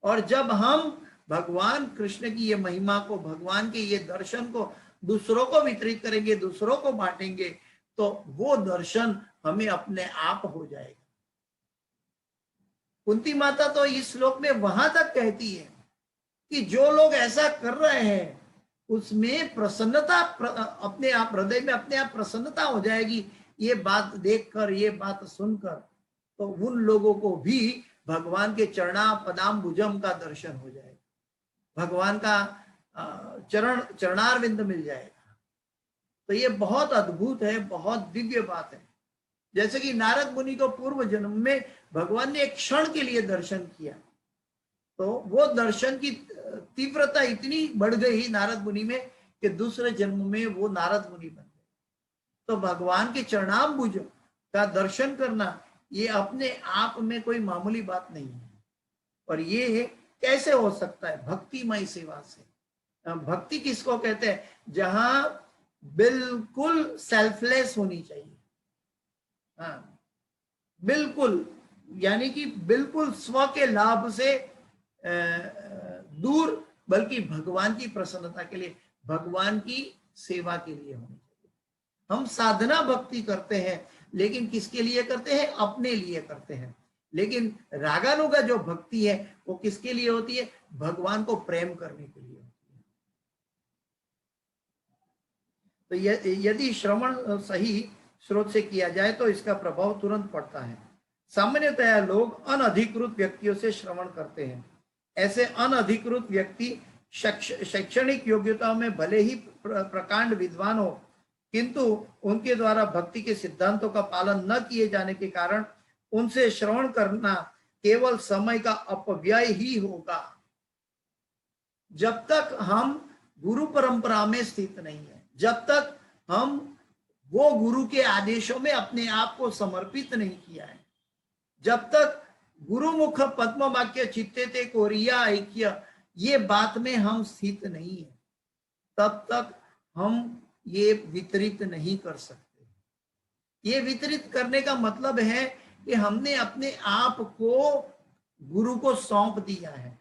और जब हम भगवान कृष्ण की ये महिमा को, भगवान के ये दर्शन को दूसरों को वितरित करेंगे, दूसरों को बांटेंगे, तो वो दर्शन हमें अपने आप हो जाएगा। कुंती माता तो इस श्लोक में वहां तक कहती है कि जो लोग ऐसा कर रहे हैं उसमें प्रसन्नता अपने आप, हृदय में अपने आप प्रसन्नता हो जाएगी। ये बात देखकर, ये बात सुनकर, तो उन लोगों को भी भगवान के चरणापदाम्बुजम का दर्शन हो जाएगा, भगवान का चरणारविंद मिल जाएगा। तो ये बहुत अद्भुत है, बहुत दिव्य बात है। जैसे कि नारद मुनि को पूर्व जन्म में भगवान ने एक क्षण के लिए दर्शन किया, तो वो दर्शन की तीव्रता इतनी बढ़ गई नारद मुनि में कि दूसरे जन्म में वो नारद मुनि बन गए। तो भगवान के चरणाम्बुज का दर्शन करना ये अपने आप में कोई मामूली बात नहीं है। और ये कैसे हो सकता है? भक्तिमय सेवा से। भक्ति किसको कहते हैं? जहां बिल्कुल सेल्फलेस होनी चाहिए। हाँ, बिल्कुल, यानी कि बिल्कुल स्व के लाभ से दूर, बल्कि भगवान की प्रसन्नता के लिए, भगवान की सेवा के लिए होनी चाहिए। हम साधना भक्ति करते हैं, लेकिन किसके लिए करते हैं? अपने लिए करते हैं। लेकिन रागानुगा जो भक्ति है वो किसके लिए होती है? भगवान को प्रेम करने के लिए होती है। तो यदि श्रवण सही स्रोत से किया जाए तो इसका प्रभाव तुरंत पड़ता है। सामान्यतया लोग अनधिकृत व्यक्तियों से श्रवण करते हैं। ऐसे अनधिकृत व्यक्ति शैक्षणिक योग्यताओं में भले ही प्रकांड विद्वान हो, किंतु उनके द्वारा भक्ति के सिद्धांतों का पालन न किए जाने के कारण उनसे श्रवण करना केवल समय का अपव्यय ही होगा। जब तक हम गुरु परंपरा में स्थित नहीं है, जब तक हम वो गुरु के आदेशों में अपने आप को समर्पित नहीं किया है, जब तक गुरुमुख पद्म वाक्य चित्ते ते कोरिया ऐक्य, ये बात में हम स्थित नहीं है, तब तक हम ये वितरित नहीं कर सकते। ये वितरित करने का मतलब है कि हमने अपने आप को गुरु को सौंप दिया है,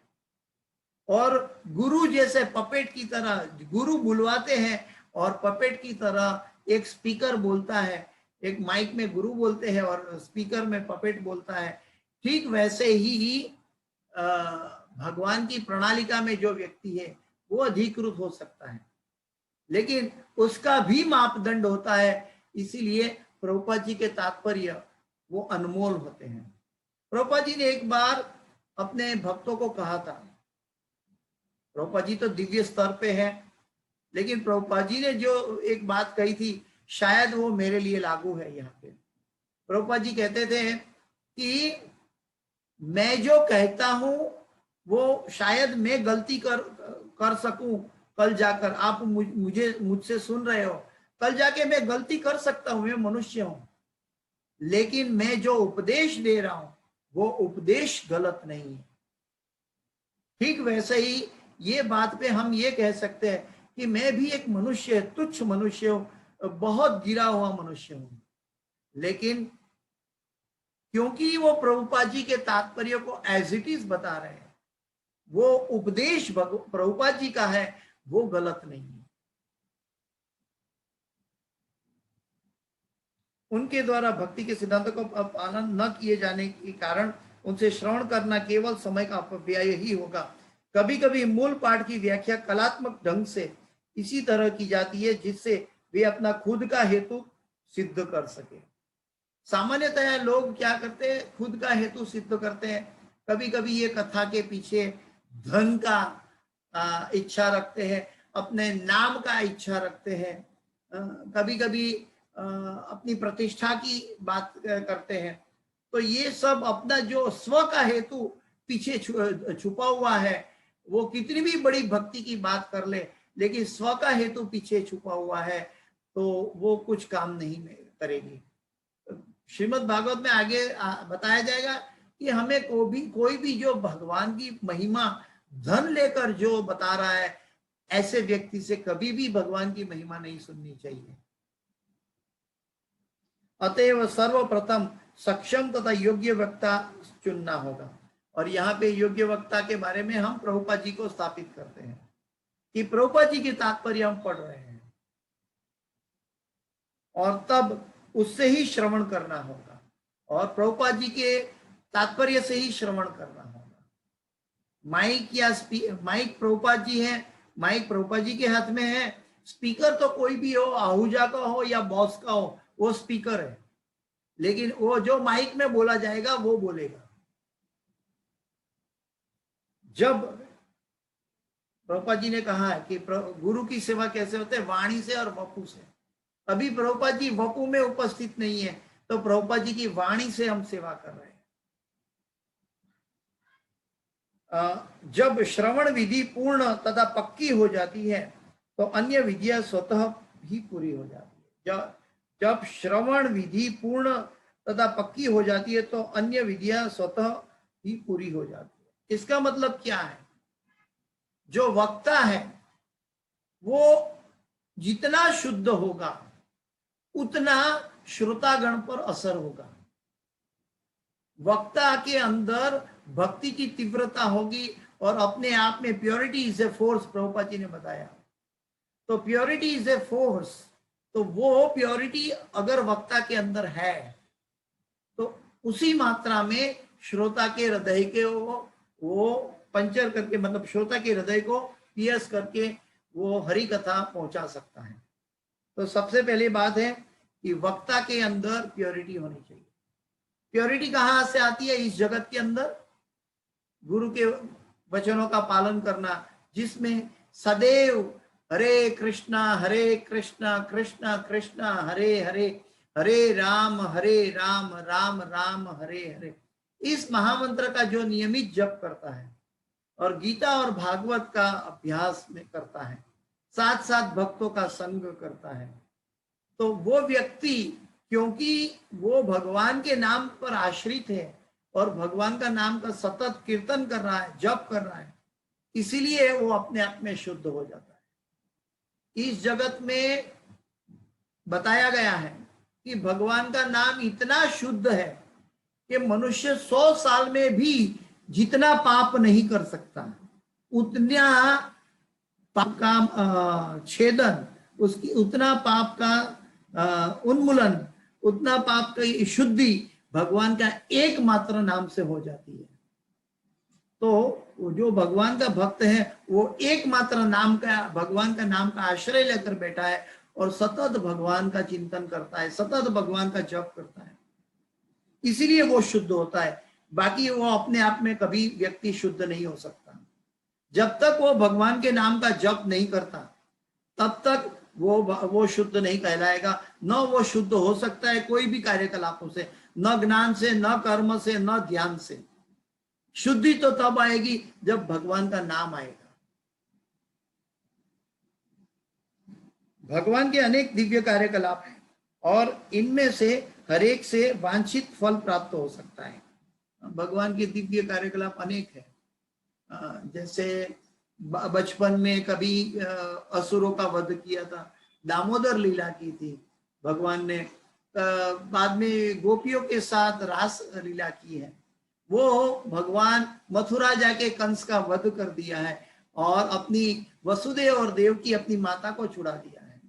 और गुरु जैसे पपेट की तरह गुरु बुलवाते हैं और पपेट की तरह एक स्पीकर बोलता है, एक माइक में गुरु बोलते हैं और स्पीकर में पपेट बोलता है। ठीक वैसे ही भगवान की प्रणालिका में जो व्यक्ति है वो अधिकृत हो सकता है, लेकिन उसका भी मापदंड होता है। इसीलिए प्रभुपाद जी के तात्पर्य वो अनमोल होते हैं। प्रभुपाद जी ने एक बार अपने भक्तों को कहा था, प्रभुपाद जी तो दिव्य स्तर पे है, लेकिन प्रभुपाद जी ने जो एक बात कही थी शायद वो मेरे लिए लागू है यहाँ पे। प्रभुपाद जी कहते थे कि मैं जो कहता हूं वो शायद मैं गलती कर सकूं, कल जाकर आप मुझसे सुन रहे हो, कल जाके मैं गलती कर सकता हूं, मैं मनुष्य हूं, लेकिन मैं जो उपदेश दे रहा हूं वो उपदेश गलत नहीं है। ठीक वैसे ही ये बात पे हम ये कह सकते हैं कि मैं भी एक मनुष्य, तुच्छ मनुष्य हूं, बहुत गिरा हुआ मनुष्य हूं, लेकिन क्योंकि वो प्रभुपाद जी के तात्पर्य को एज इट इज बता रहे हैं, वो उपदेश प्रभुपाद जी का है, वो गलत नहीं है। उनके द्वारा भक्ति के सिद्धांतों का पालन न किए जाने के कारण उनसे श्रवण करना केवल समय का अपव्यय ही होगा। कभी कभी मूल पाठ की व्याख्या कलात्मक ढंग से इसी तरह की जाती है जिससे वे अपना खुद का हेतु सिद्ध कर सके। सामान्यतः लोग क्या करते हैं, खुद का हेतु सिद्ध करते हैं। कभी कभी ये कथा के पीछे धन का इच्छा रखते हैं, अपने नाम का इच्छा रखते हैं, कभी कभी अपनी प्रतिष्ठा की बात करते हैं। तो ये सब अपना जो स्व का हेतु पीछे छुपा हुआ है, वो कितनी भी बड़ी भक्ति की बात कर ले, लेकिन स्व का हेतु पीछे छुपा हुआ है तो वो कुछ काम नहीं करेगी। श्रीमद् भागवत में आगे बताया जाएगा कि हमें कोई भी जो भगवान की महिमा धन लेकर जो बता रहा है, ऐसे व्यक्ति से कभी भी भगवान की महिमा नहीं सुननी चाहिए। अतएव सर्वप्रथम सक्षम तथा योग्य वक्ता चुनना होगा। और यहाँ पे योग्य वक्ता के बारे में हम प्रभुपाद जी को स्थापित करते हैं कि प्रभुपाद जी के तात्पर्य हम पढ़ रहे हैं, और तब उससे ही श्रवण करना होगा, और प्रभुपाद जी के तात्पर्य से ही श्रवण करना होगा। माइक या माइक प्रभुपाद जी है, माइक प्रभुपाद जी के हाथ में है, स्पीकर तो कोई भी हो, आहूजा का हो या बॉस का हो, वो स्पीकर है, लेकिन वो जो माइक में बोला जाएगा वो बोलेगा। जब प्रभुपाद जी ने कहा है कि गुरु की सेवा कैसे होते है, वाणी से और वपु से। अभी प्रभुपाद जी वपु में उपस्थित नहीं है, तो प्रभुपाद जी की वाणी से हम सेवा कर रहे हैं। जब श्रवण विधि पूर्ण तथा पक्की हो जाती है तो अन्य विधियां स्वतः ही पूरी हो जाती है। जब श्रवण विधि पूर्ण तथा पक्की हो जाती है तो अन्य विधियां स्वतः ही पूरी हो जाती है। इसका मतलब क्या है, जो वक्ता है वो जितना शुद्ध होगा उतना श्रोतागण पर असर होगा। वक्ता के अंदर भक्ति की तीव्रता होगी और अपने आप में purity is a force, Prabhupada ji ने बताया। तो प्योरिटी इज ए फोर्स, तो वो प्योरिटी अगर वक्ता के अंदर है तो उसी मात्रा में श्रोता के हृदय के वो पंचर करके, मतलब श्रोता के हृदय को पियर्स करके वो हरि कथा पहुंचा सकता है। तो सबसे पहली बात है कि वक्ता के अंदर प्योरिटी होनी चाहिए। प्योरिटी कहाँ से आती है? इस जगत के अंदर गुरु के वचनों का पालन करना, जिसमें सदैव हरे कृष्णा कृष्णा कृष्णा हरे हरे, हरे राम राम राम हरे हरे, इस महामंत्र का जो नियमित जप करता है और गीता और भागवत का अभ्यास में करता है, साथ साथ भक्तों का संग करता है, तो वो व्यक्ति, क्योंकि वो भगवान के नाम पर आश्रित है और भगवान का नाम का सतत कीर्तन कर रहा है, जप कर रहा है, इसीलिए वो अपने आप में शुद्ध हो जाता है। इस जगत में बताया गया है कि भगवान का नाम इतना शुद्ध है कि मनुष्य 100 साल में भी जितना पाप नहीं कर सकता, उतना पाप का छेदन, उसकी उतना पाप का उन्मूलन, उतना पाप की शुद्धि भगवान का एकमात्र नाम से हो जाती है। तो जो भगवान का भक्त है वो एकमात्र नाम का, भगवान का नाम का आश्रय लेकर बैठा है और सतत भगवान का चिंतन करता है, सतत भगवान का जप करता है, इसीलिए वो शुद्ध होता है। बाकी वो अपने आप में कभी व्यक्ति शुद्ध नहीं हो सकता। जब तक वो भगवान के नाम का जप नहीं करता तब तक वो शुद्ध नहीं कहलाएगा। न वो शुद्ध हो सकता है कोई भी कार्यकलापों से, न ज्ञान से, न कर्म से, न ध्यान से। शुद्धि तो तब आएगी जब भगवान का नाम आएगा। भगवान के अनेक दिव्य कार्यकलाप हैं और इनमें से हर एक से वांछित फल प्राप्त हो सकता है। भगवान के दिव्य कार्यकलाप अनेक है। जैसे बचपन में कभी असुरों का वध किया था, दामोदर लीला की थी भगवान ने। बाद में गोपियों के साथ रास लीला की है। वो भगवान मथुरा जाके कंस का वध कर दिया है और अपनी वसुदेव और देवकी अपनी माता को छुड़ा दिया है।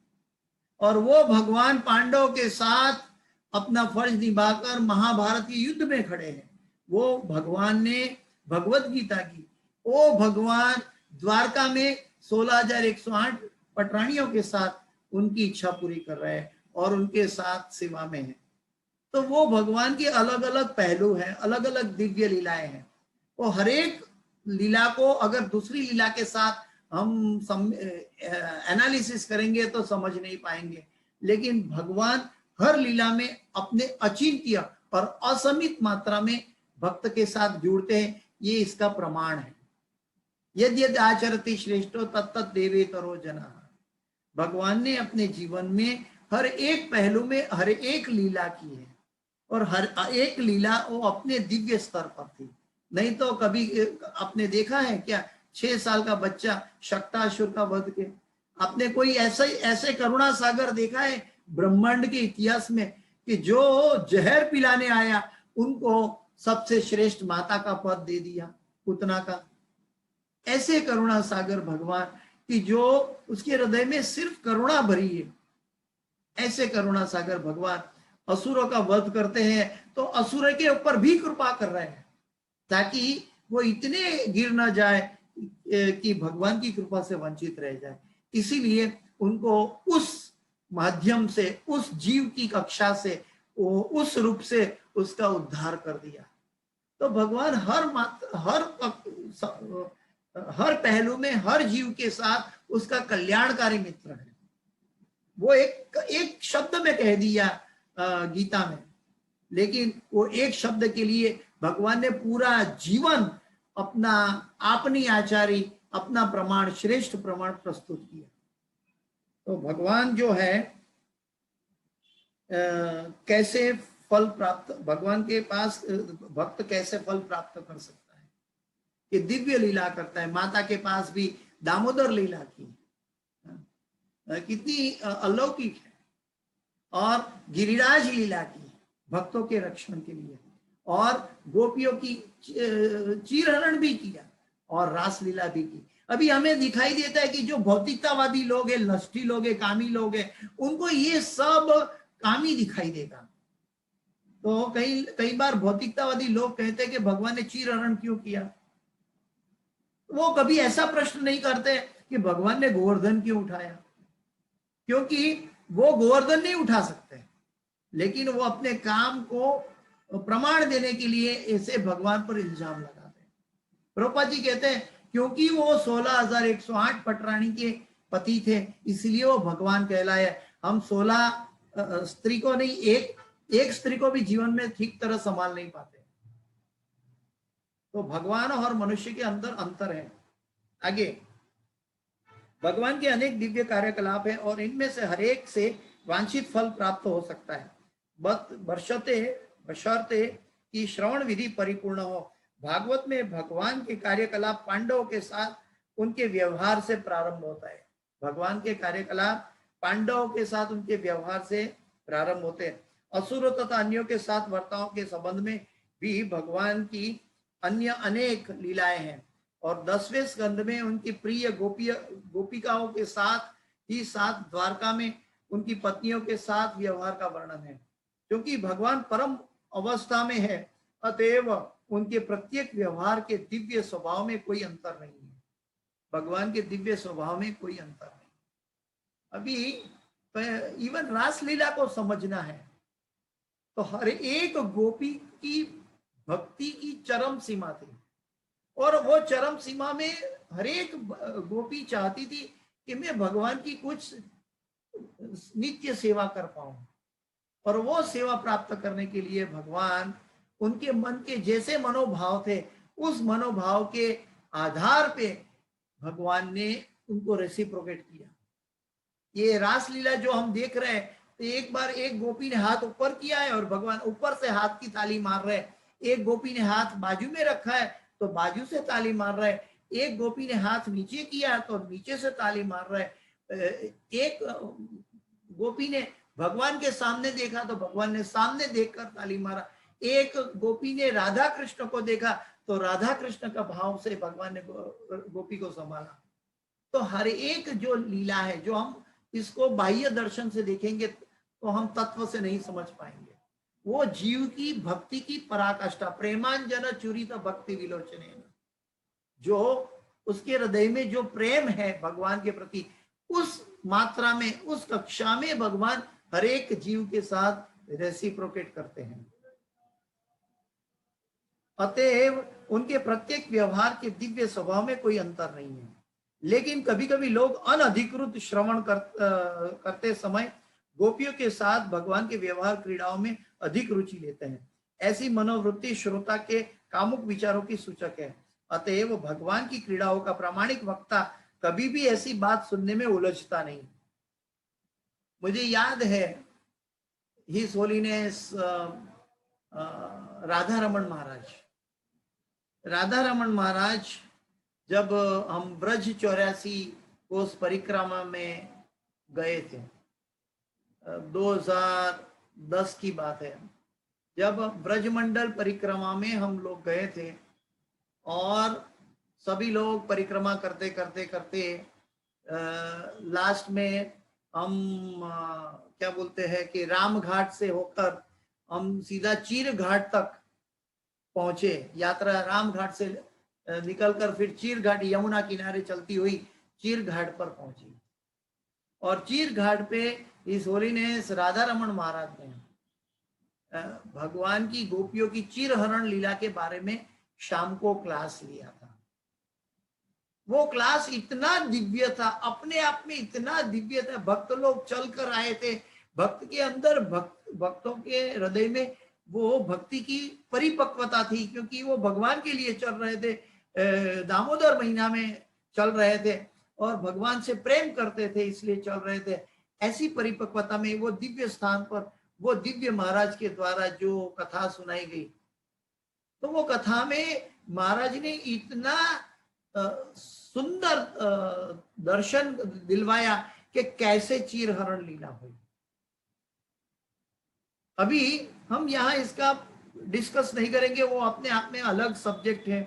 और वो भगवान पांडवों के साथ अपना फर्ज निभाकर महाभारत के युद्ध में खड़े हैं। वो भगवान ने भगवत गीता की, वो भगवान द्वारका में 16,108 पटरानियों के साथ उनकी इच्छा पूरी कर रहे हैं और उनके साथ सेवा में है। तो वो भगवान के अलग अलग पहलू हैं, अलग अलग दिव्य लीलाएं हैं। वो हर एक लीला को अगर दूसरी लीला के साथ हम एनालिसिस करेंगे तो समझ नहीं पाएंगे, लेकिन भगवान हर लीला में अपने अचिंत्य और असीमित मात्रा में भक्त के साथ जुड़ते हैं। ये इसका प्रमाण है। यदि यदि आचरति श्रेष्ठो तत्त देवेतरो जना। भगवान ने अपने जीवन में हर एक पहलू में हर एक लीला की है और हर एक लीला वो अपने दिव्य स्तर पर थी। नहीं तो कभी आपने देखा है क्या 6 साल का बच्चा शक्तासुर का वध के? आपने कोई ऐसे करुणा सागर देखा है ब्रह्मांड के इतिहास में कि जो जहर पिलाने आया उनको सबसे श्रेष्ठ माता का पद दे दिया, पूतना का? ऐसे करुणा सागर भगवान कि जो उसके हृदय में सिर्फ करुणा भरी है। ऐसे करुणा सागर भगवान असुरों का वध करते हैं तो असुर के ऊपर भी कृपा कर रहे हैं ताकि वो इतने गिर ना जाए कि भगवान की कृपा से वंचित रह जाए। इसीलिए उनको उस माध्यम से, उस जीव की कक्षा से, उस रूप से उसका उद्धार कर दिया। तो भगवान हर पहलू में हर जीव के साथ उसका कल्याणकारी मित्र है। वो एक शब्द में कह दिया गीता में, लेकिन वो एक शब्द के लिए भगवान ने पूरा जीवन अपनी आचारी, अपना प्रमाण, श्रेष्ठ प्रमाण प्रस्तुत किया। तो भगवान जो है कैसे फल प्राप्त, भगवान के पास भक्त कैसे फल प्राप्त कर सकता है? कि दिव्य लीला करता है। माता के पास भी दामोदर लीला की, कितनी अलौकिक है। और गिरिराज लीला की भक्तों के रक्षण के लिए, और गोपियों की चीरहरण भी किया और रास लीला भी की। अभी हमें दिखाई देता है कि जो भौतिकतावादी लोग हैं, लष्टी लोग हैं, कामी लोग हैं, उनको ये सब कामी दिखाई देगा। तो कई बार भौतिकतावादी लोग कहते हैं कि भगवान ने चीरहरण क्यों किया। वो कभी ऐसा प्रश्न नहीं करते कि भगवान ने गोवर्धन क्यों उठाया, क्योंकि वो गोवर्धन नहीं उठा सकते, लेकिन वो अपने काम को प्रमाण देने के लिए ऐसे भगवान पर इल्जाम लगाते हैं। प्रभुपाद जी कहते हैं क्योंकि वो 16,108 पटरानी के पति थे इसलिए वो भगवान कहलाए। हम 16 स्त्री को नहीं, एक स्त्री को भी जीवन में ठीक तरह संभाल नहीं पाते। तो भगवान और मनुष्य के अंदर अंतर है। आगे, भगवान के अनेक दिव्य कार्यकलाप है और इनमें से हर एक से वांछित फल प्राप्त हो सकता है, बशर्ते की श्रवण विधि परिपूर्ण हो। भागवत में भगवान के कार्यकलाप पांडवों के साथ उनके व्यवहार से प्रारंभ होता है। भगवान के कार्यकलाप पांडवों के साथ उनके व्यवहार से प्रारंभ होते हैं। असुरों तथा अन्यों के साथ वर्ताओं के संबंध में भी भगवान की अन्य अनेक लीलाएं हैं। और 10वें स्कंद में उनकी प्रिय गोपिकाओं के साथ ही साथ द्वारका में उनकी पत्नियों के साथ व्यवहार का वर्णन है। क्योंकि भगवान परम अवस्था में है, अतएव उनके प्रत्येक व्यवहार के दिव्य स्वभाव में कोई अंतर नहीं है। भगवान के दिव्य स्वभाव में कोई अंतर नहीं। अभी इवन रासलीला को समझना है तो हर एक गोपी की भक्ति की चरम सीमा थी, और वो चरम सीमा में हर एक गोपी चाहती थी कि मैं भगवान की कुछ नित्य सेवा कर पाऊं। और वो सेवा प्राप्त करने के लिए भगवान उनके मन के जैसे मनोभाव थे, उस मनोभाव के आधार पे भगवान ने उनको रेसिप्रोकेट किया। ये रासलीला जो हम देख रहे हैं, तो एक बार एक गोपी ने हाथ ऊपर किया है और भगवान ऊपर से हाथ की ताली मार रहे हैं। एक गोपी ने हाथ बाजू में रखा है तो बाजू से ताली मार रहा है। एक गोपी ने हाथ नीचे किया तो नीचे से ताली मार रहा है। एक गोपी ने भगवान के सामने देखा तो भगवान ने सामने देखकर ताली मारा। एक गोपी ने राधा कृष्ण को देखा तो राधा कृष्ण का भाव से भगवान ने गोपी को संभाला। तो हर एक जो लीला है, जो हम इसको बाह्य दर्शन से देखेंगे तो हम तत्व से नहीं समझ पाएंगे। वो जीव की भक्ति की पराकाष्ठा, प्रेमांजन चूरित भक्ति विलोचने, जो उसके हृदय में जो प्रेम है भगवान के प्रति, उस मात्रा में, उस कक्षा में भगवान हर एक जीव के साथ रेसिप्रोकेट करते हैं। अतएव उनके प्रत्येक व्यवहार के दिव्य स्वभाव में कोई अंतर नहीं है। लेकिन कभी कभी लोग अनधिकृत श्रवण करते समय गोपियों के साथ भगवान के व्यवहार क्रीड़ाओं में अधिक रुचि लेते हैं। ऐसी मनोवृत्ति श्रोता के कामुक विचारों की सूचक है। अतएव भगवान की क्रीड़ाओं का प्रामाणिक वक्ता कभी भी ऐसी बात सुनने में उलझता नहीं। मुझे याद है हिज होलीनेस राधा रमन महाराज जब हम ब्रज 84 कोस परिक्रमा में गए थे, 2010 की बात है, जब ब्रजमंडल परिक्रमा में हम लोग गए थे और सभी लोग परिक्रमा करते करते करते लास्ट में हम क्या बोलते हैं कि राम घाट से होकर हम सीधा चीर घाट तक पहुंचे। यात्रा राम घाट से निकलकर फिर चीर घाट, यमुना किनारे चलती हुई चीर घाट पर पहुंची। और चीर घाट पे इस होलीनेस राधा रमन महाराज ने भगवान की गोपियों की चीरहरण लीला के बारे में शाम को क्लास लिया था। वो क्लास इतना दिव्य था, अपने आप में इतना दिव्य था। भक्त लोग चल कर आए थे, भक्त के अंदर, भक्तों के हृदय में वो भक्ति की परिपक्वता थी, क्योंकि वो भगवान के लिए चल रहे थे, दामोदर महीना में चल रहे थे और भगवान से प्रेम करते थे, इसलिए चल रहे थे। ऐसी परिपक्वता में वो दिव्य स्थान पर वो दिव्य महाराज के द्वारा जो कथा सुनाई गई, तो वो कथा में महाराज ने इतना सुंदर दर्शन दिलवाया कि कैसे चीरहरण लीला हुई। अभी हम यहाँ इसका डिस्कस नहीं करेंगे, वो अपने आप में अलग सब्जेक्ट है,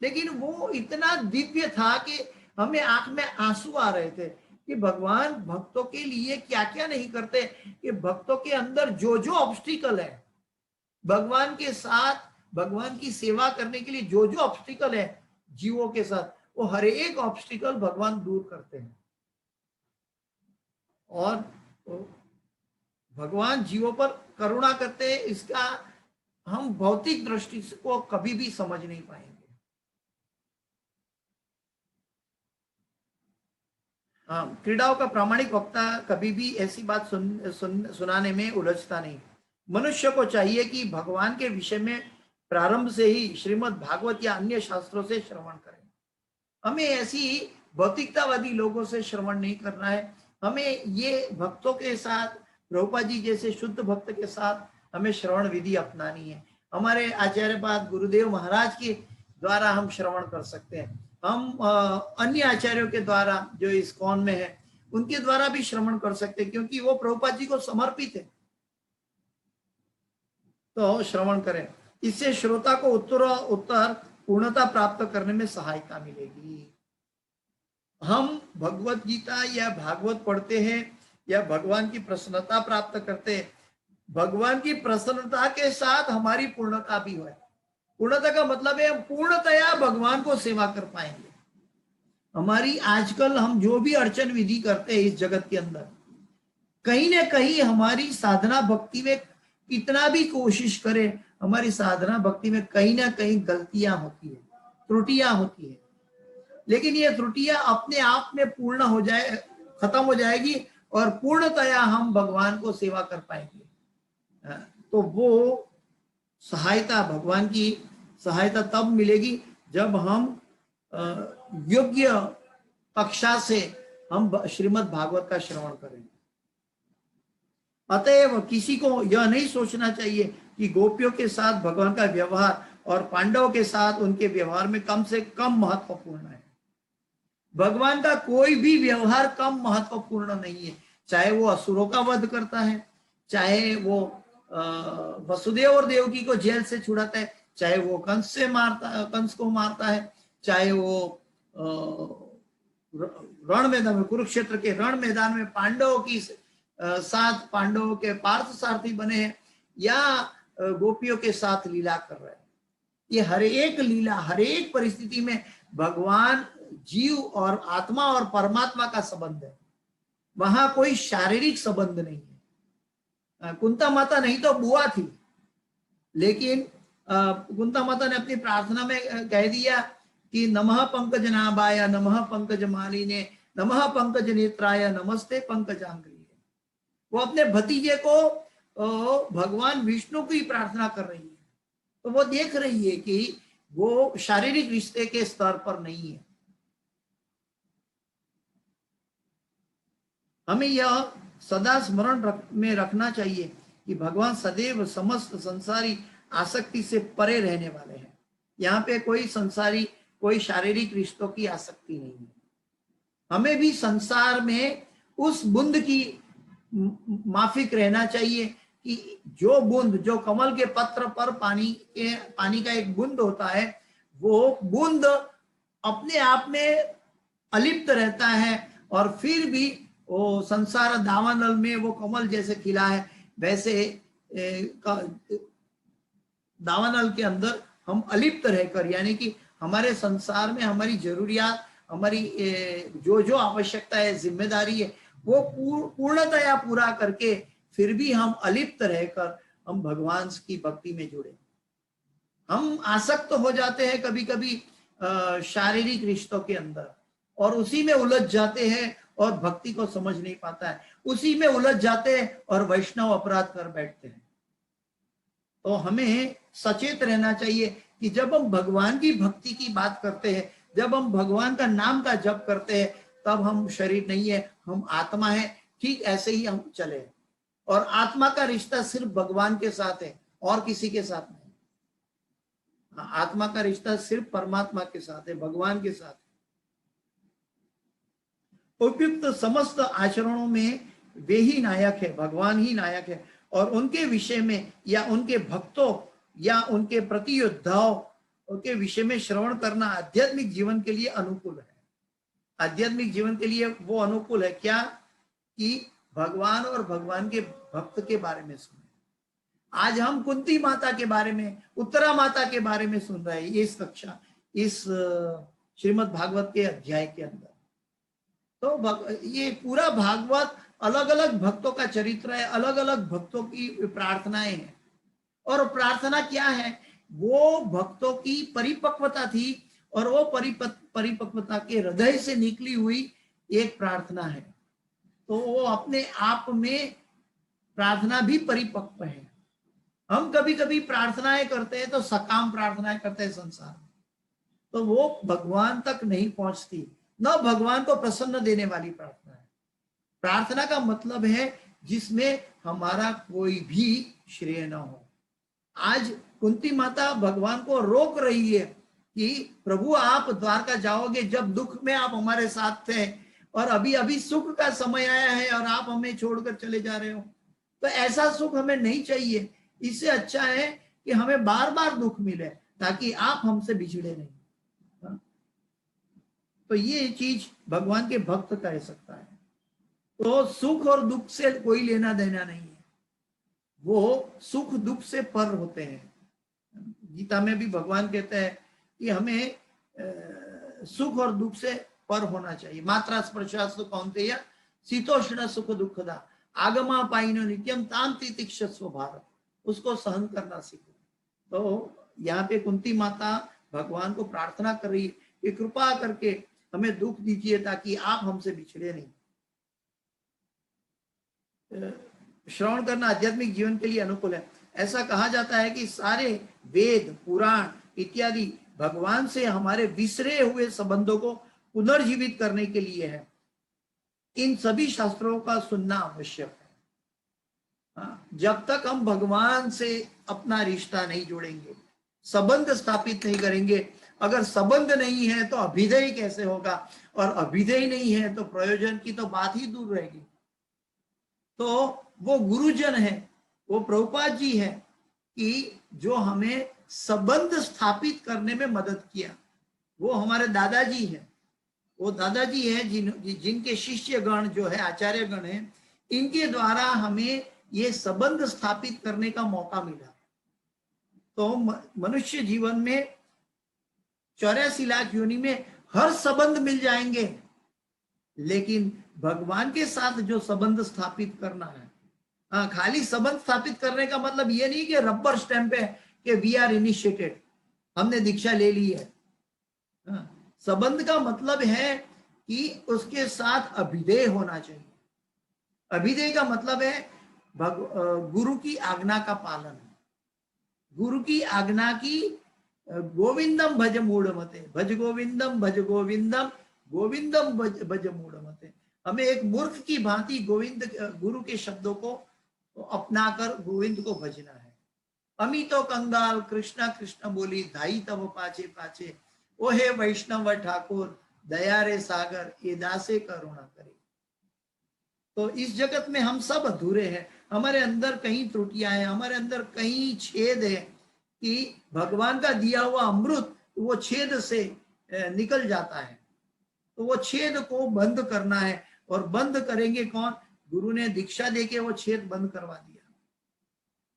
लेकिन वो इतना दिव्य था कि हमें आंख में आंसू आ रहे थे कि भगवान भक्तों के लिए क्या क्या नहीं करते, कि भक्तों के अंदर जो जो ऑब्स्टिकल है, भगवान के साथ भगवान की सेवा करने के लिए जो जो ऑब्स्टिकल है जीवों के साथ, वो हर एक ऑब्स्टिकल भगवान दूर करते हैं। और भगवान जीवों पर करुणा करते हैं, इसका हम भौतिक दृष्टि को कभी भी समझ नहीं पाएंगे। क्रीड़ाओं का प्रामाणिक वक्ता कभी भी ऐसी बात सुनाने में उलझता नहीं। मनुष्य को चाहिए कि भगवान के विषय में प्रारंभ से ही श्रीमद् भागवत या अन्य शास्त्रों से श्रवण करें। हमें ऐसी भौतिकतावादी लोगों से श्रवण नहीं करना है। हमें ये भक्तों के साथ, प्रभुपाद जी जैसे शुद्ध भक्त के साथ हमें श्रवण विधि अपनानी है। हमारे आचार्यपाद गुरुदेव महाराज के द्वारा हम श्रवण कर सकते हैं। हम अन्य आचार्यों के द्वारा जो इस्कॉन में है उनके द्वारा भी श्रवण कर सकते हैं, क्योंकि वो प्रभुपाद जी को समर्पित है। तो श्रवण करें, इससे श्रोता को उत्तर पूर्णता प्राप्त करने में सहायता मिलेगी। हम भगवत गीता या भागवत पढ़ते हैं या भगवान की प्रसन्नता प्राप्त करते हैं, भगवान की प्रसन्नता के साथ हमारी पूर्णता भी है। पूर्णता का मतलब है हम पूर्णतया भगवान को सेवा कर पाएंगे। हमारी आजकल हम जो भी अर्चन विधि करते हैं इस जगत के अंदर, कहीं ना कहीं हमारी साधना भक्ति में कितना भी कोशिश करें, हमारी साधना भक्ति में कहीं ना कहीं गलतियां होती है, त्रुटियां होती है। लेकिन ये त्रुटियां अपने आप में पूर्ण हो जाए, खत्म हो जाएगी और पूर्णतया हम भगवान को सेवा कर पाएंगे। तो वो सहायता, भगवान की सहायता तब मिलेगी जब हम योग्य कक्षा से हम श्रीमद् भागवत का श्रवण करें। अतएव किसी को यह नहीं सोचना चाहिए कि गोपियों के साथ भगवान का व्यवहार और पांडवों के साथ उनके व्यवहार में कम से कम महत्वपूर्ण है। भगवान का कोई भी व्यवहार कम महत्वपूर्ण नहीं है, चाहे वो असुरों का वध करता है, चाहे वो वसुदेव और देवकी को जेल से छुड़ाता है, चाहे वो कंस को मारता है, चाहे वो रण मैदान में, कुरुक्षेत्र के रण मैदान में पांडवों की साथ पांडवों के पार्थ सारथी बने हैं या गोपियों के साथ लीला कर रहे हैं। ये हर एक लीला, हर एक परिस्थिति में भगवान, जीव और आत्मा और परमात्मा का संबंध है, वहां कोई शारीरिक संबंध नहीं है। कुंता माता नहीं तो बुआ थी, लेकिन कुंता माता ने अपनी प्रार्थना में कह दिया कि नमः पंकज नाभाय, नमः पंकज मालिने, नमः पंकज नेत्राय, नमस्ते पंकजांग्री। वो अपने भतीजे को भगवान विष्णु की प्रार्थना कर रही है, तो वो देख रही है कि वो शारीरिक रिश्ते के स्तर पर नहीं है। हमें यह सदा स्मरण में रखना चाहिए कि भगवान सदैव समस्त संसारी आसक्ति से परे रहने वाले हैं। यहाँ पे कोई संसारी, कोई शारीरिक रिश्तों की आसक्ति नहीं है। हमें भी संसार में उस बूंद की माफिक रहना चाहिए कि जो बूंद, जो कमल के पत्र पर पानी का एक बूंद होता है, वो बूंद अपने आप में अलिप्त रहता है और फिर भी वो संसार दावानल में वो कमल जैसे खिला है, वैसे दावानल के अंदर हम अलिप्त रहकर, यानी कि हमारे संसार में हमारी जरूरियात, हमारी जो जो आवश्यकता है, जिम्मेदारी है, वो पूर्णतया पूरा करके फिर भी हम अलिप्त रहकर हम भगवान की भक्ति में जुड़े। हम आसक्त हो जाते हैं कभी कभी शारीरिक रिश्तों के अंदर और उसी में उलझ जाते हैं और भक्ति को समझ नहीं पाता है, उसी में उलझ जाते हैं और वैष्णव अपराध कर बैठते हैं। तो हमें सचेत रहना चाहिए कि जब हम भगवान की भक्ति की बात करते हैं, जब हम भगवान का नाम का जप करते हैं, तब हम शरीर नहीं है, हम आत्मा है। ठीक ऐसे ही हम चले, और आत्मा का रिश्ता सिर्फ भगवान के साथ है और किसी के साथ नहीं। आत्मा का रिश्ता सिर्फ परमात्मा के साथ है, भगवान के साथ है। उपयुक्त समस्त आचरणों में वे ही नायक है, भगवान ही नायक है, और उनके विषय में या उनके भक्तों या उनके प्रति योद्धाओं के विषय में श्रवण करना आध्यात्मिक जीवन के लिए अनुकूल है। आध्यात्मिक जीवन के लिए वो अनुकूल है क्या? कि भगवान और भगवान के भक्त के बारे में सुने। आज हम कुंती माता के बारे में, उत्तरा माता के बारे में सुन रहे हैं इस कक्षा, इस श्रीमद् भागवत के अध्याय के अंदर। तो ये पूरा भागवत अलग अलग भक्तों का चरित्र है, अलग अलग भक्तों की प्रार्थनाएं हैं। और प्रार्थना क्या है? वो भक्तों की परिपक्वता थी और वो परिपक्वता के हृदय से निकली हुई एक प्रार्थना है। तो वो अपने आप में प्रार्थना भी परिपक्व है। हम कभी कभी प्रार्थनाएं करते हैं तो सकाम प्रार्थनाएं करते हैं संसार में, तो वो भगवान तक नहीं पहुंचती, न भगवान को प्रसन्न देने वाली प्रार्थना है। प्रार्थना का मतलब है जिसमें हमारा कोई भी श्रेय न हो। आज कुंती माता भगवान को रोक रही है कि प्रभु आप द्वारका जाओगे, जब दुख में आप हमारे साथ थे और अभी अभी सुख का समय आया है और आप हमें छोड़कर चले जा रहे हो, तो ऐसा सुख हमें नहीं चाहिए। इससे अच्छा है कि हमें बार बार दुख मिले ताकि आप हमसे बिछड़े नहीं। तो ये चीज भगवान के भक्त कह सकता है। तो सुख और दुख से कोई लेना देना नहीं है, वो सुख दुख से पर होते हैं। गीता में भी भगवान कहते हैं कि हमें सुख और दुख से पर होना चाहिए। मात्रा स्पर्शास्तु कौन्तेय शीतोष्ण सुख दुखदा आगमा पाइनो नित्यम ताम तितिक्षस्व भारत, उसको सहन करना सीखो। तो यहाँ पे कुंती माता भगवान को प्रार्थना कर रही है कि कृपा करके हमें दुख दीजिए ताकि आप हमसे बिछड़े नहीं। श्रवण करना आध्यात्मिक जीवन के लिए अनुकूल है। ऐसा कहा जाता है कि सारे वेद पुराण इत्यादि भगवान से हमारे विसरे हुए संबंधों को पुनर्जीवित करने के लिए है। इन सभी शास्त्रों का सुनना आवश्यक है। जब तक हम भगवान से अपना रिश्ता नहीं जोड़ेंगे, संबंध स्थापित नहीं करेंगे, अगर संबंध नहीं है तो अभिधेय कैसे होगा, और अभिधेय नहीं है तो प्रयोजन की तो बात ही दूर रहेगी। तो वो गुरुजन है, वो प्रभुपाद जी है कि जो हमें संबंध स्थापित करने में मदद किया। वो हमारे दादाजी है, वो दादाजी है जिनके शिष्य गण जो है आचार्य गण है, इनके द्वारा हमें ये संबंध स्थापित करने का मौका मिला। तो मनुष्य जीवन में 84 लाख योनि में हर संबंध मिल जाएंगे, लेकिन भगवान के साथ जो संबंध स्थापित करना है, हाँ, खाली संबंध स्थापित करने का मतलब ये नहीं कि रबर स्टैंप है कि वी आर इनिशिएटेड, हमने दीक्षा ले ली है। संबंध का मतलब है कि उसके साथ अभिधेय होना चाहिए। अभिधेय का मतलब है गुरु की आज्ञा का पालन। गुरु की आज्ञा की गोविंदम भज मूढ़मते, भज गोविंदम भज गोविंदम गोविंदम भज मूढ़मते। हमें एक मूर्ख की भांति गोविंद गुरु के शब्दों को अपनाकर गोविंद को भजना है। अमितो कंगाल कृष्णा कृष्ण बोली धाई तब पाचे पाचे, ओ हे वैष्णव ठाकुर दया रे सागर ये दासे करुणा करे। तो इस जगत में हम सब अधूरे हैं, हमारे अंदर कहीं त्रुटियां हैं, हमारे अंदर कहीं छेद है कि भगवान का दिया हुआ अमृत वो छेद से निकल जाता है। तो वो छेद को बंद करना है, और बंद करेंगे कौन? गुरु ने दीक्षा देके वो छेद बंद करवा दिया।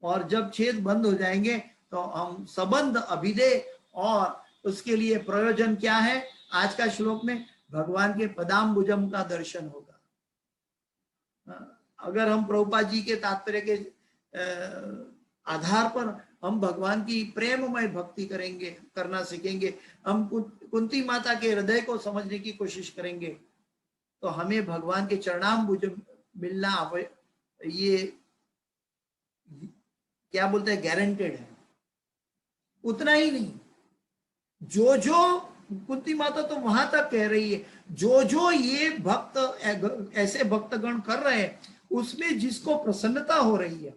और जब छेद बंद हो जाएंगे तो हम संबंध अभिधेय, और उसके लिए प्रयोजन क्या है? आज का श्लोक में भगवान के पदाम्बुजम का दर्शन होगा। अगर हम प्रभुपाद जी के तात्पर्य के आधार पर हम भगवान की प्रेममय भक्ति करेंगे, करना सीखेंगे, हम कुंती माता के हृदय को समझने की कोशिश करेंगे, तो हमें भगवान के चरणाम्बुज मिलना ये क्या बोलते हैं, गारंटेड है। उतना ही नहीं, जो जो कुंती माता तो वहां तक कह रही है, जो जो ये भक्त ऐसे भक्तगण कर रहे हैं, उसमें जिसको प्रसन्नता हो रही है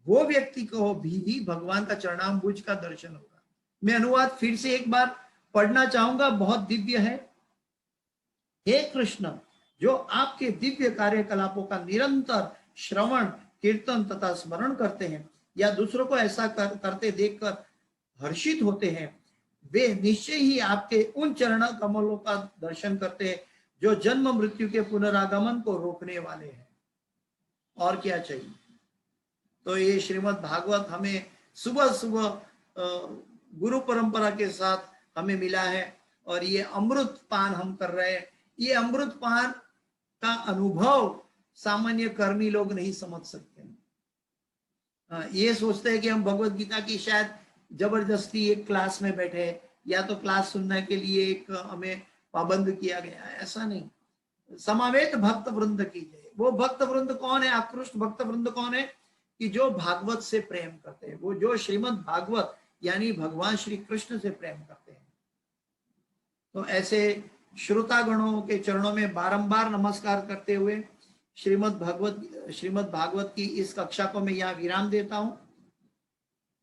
वो व्यक्ति को भी भगवान का चरणाम्बुज का दर्शन होगा। मैं अनुवाद फिर से एक बार पढ़ना चाहूंगा, बहुत दिव्य है। हे कृष्ण, जो आपके दिव्य कार्यकलापों का निरंतर श्रवण कीर्तन तथा स्मरण करते हैं या दूसरों को ऐसा करते देखकर हर्षित होते हैं, वे निश्चय ही आपके उन चरण कमलों का दर्शन करते हैं जो जन्म मृत्यु के पुनरागमन को रोकने वाले हैं। और क्या चाहिए? तो ये श्रीमद् भागवत हमें सुबह सुबह गुरु परंपरा के साथ हमें मिला है, और ये अमृत पान हम कर रहे हैं। ये अमृत पान का अनुभव सामान्य कर्मी लोग नहीं समझ सकते। ये सोचते हैं कि हम भगवत गीता की शायद जबरदस्ती एक क्लास में बैठे, या तो क्लास सुनने के लिए एक हमें पाबंद किया गया है। ऐसा नहीं। समावेत भक्त वृंद की जय। वो भक्त वृंद कौन है? आकृष्ट भक्त वृंद कौन है? कि जो भागवत से प्रेम करते हैं, वो जो श्रीमद् भागवत यानी भगवान श्री कृष्ण से प्रेम करते हैं। तो ऐसे श्रोतागणों के चरणों में बारंबार नमस्कार करते हुए श्रीमद् भागवत की इस कक्षा को मैं यहाँ विराम देता हूँ।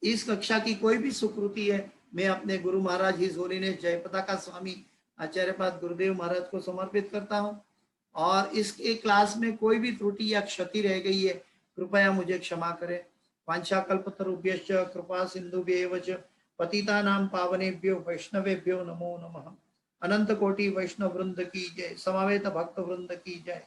इस कक्षा की कोई भी सुकृति है, मैं अपने गुरु महाराज हिज होलीनेस जय पताका स्वामी आचार्यपाद गुरुदेव महाराज को समर्पित करता हूँ। और इस क्लास में कोई भी त्रुटि या क्षति रह गई है, कृपया मुझे क्षमा करें। वाञ्छाकल्पतरुभ्यश्च कृपा सिन्धुभ्येव च पतितानां पावनेभ्यो वैष्णवेभ्यो नमो नमः। अनंत कोटि वैष्णव वृंद की जय, समवेत भक्त वृंद की जय।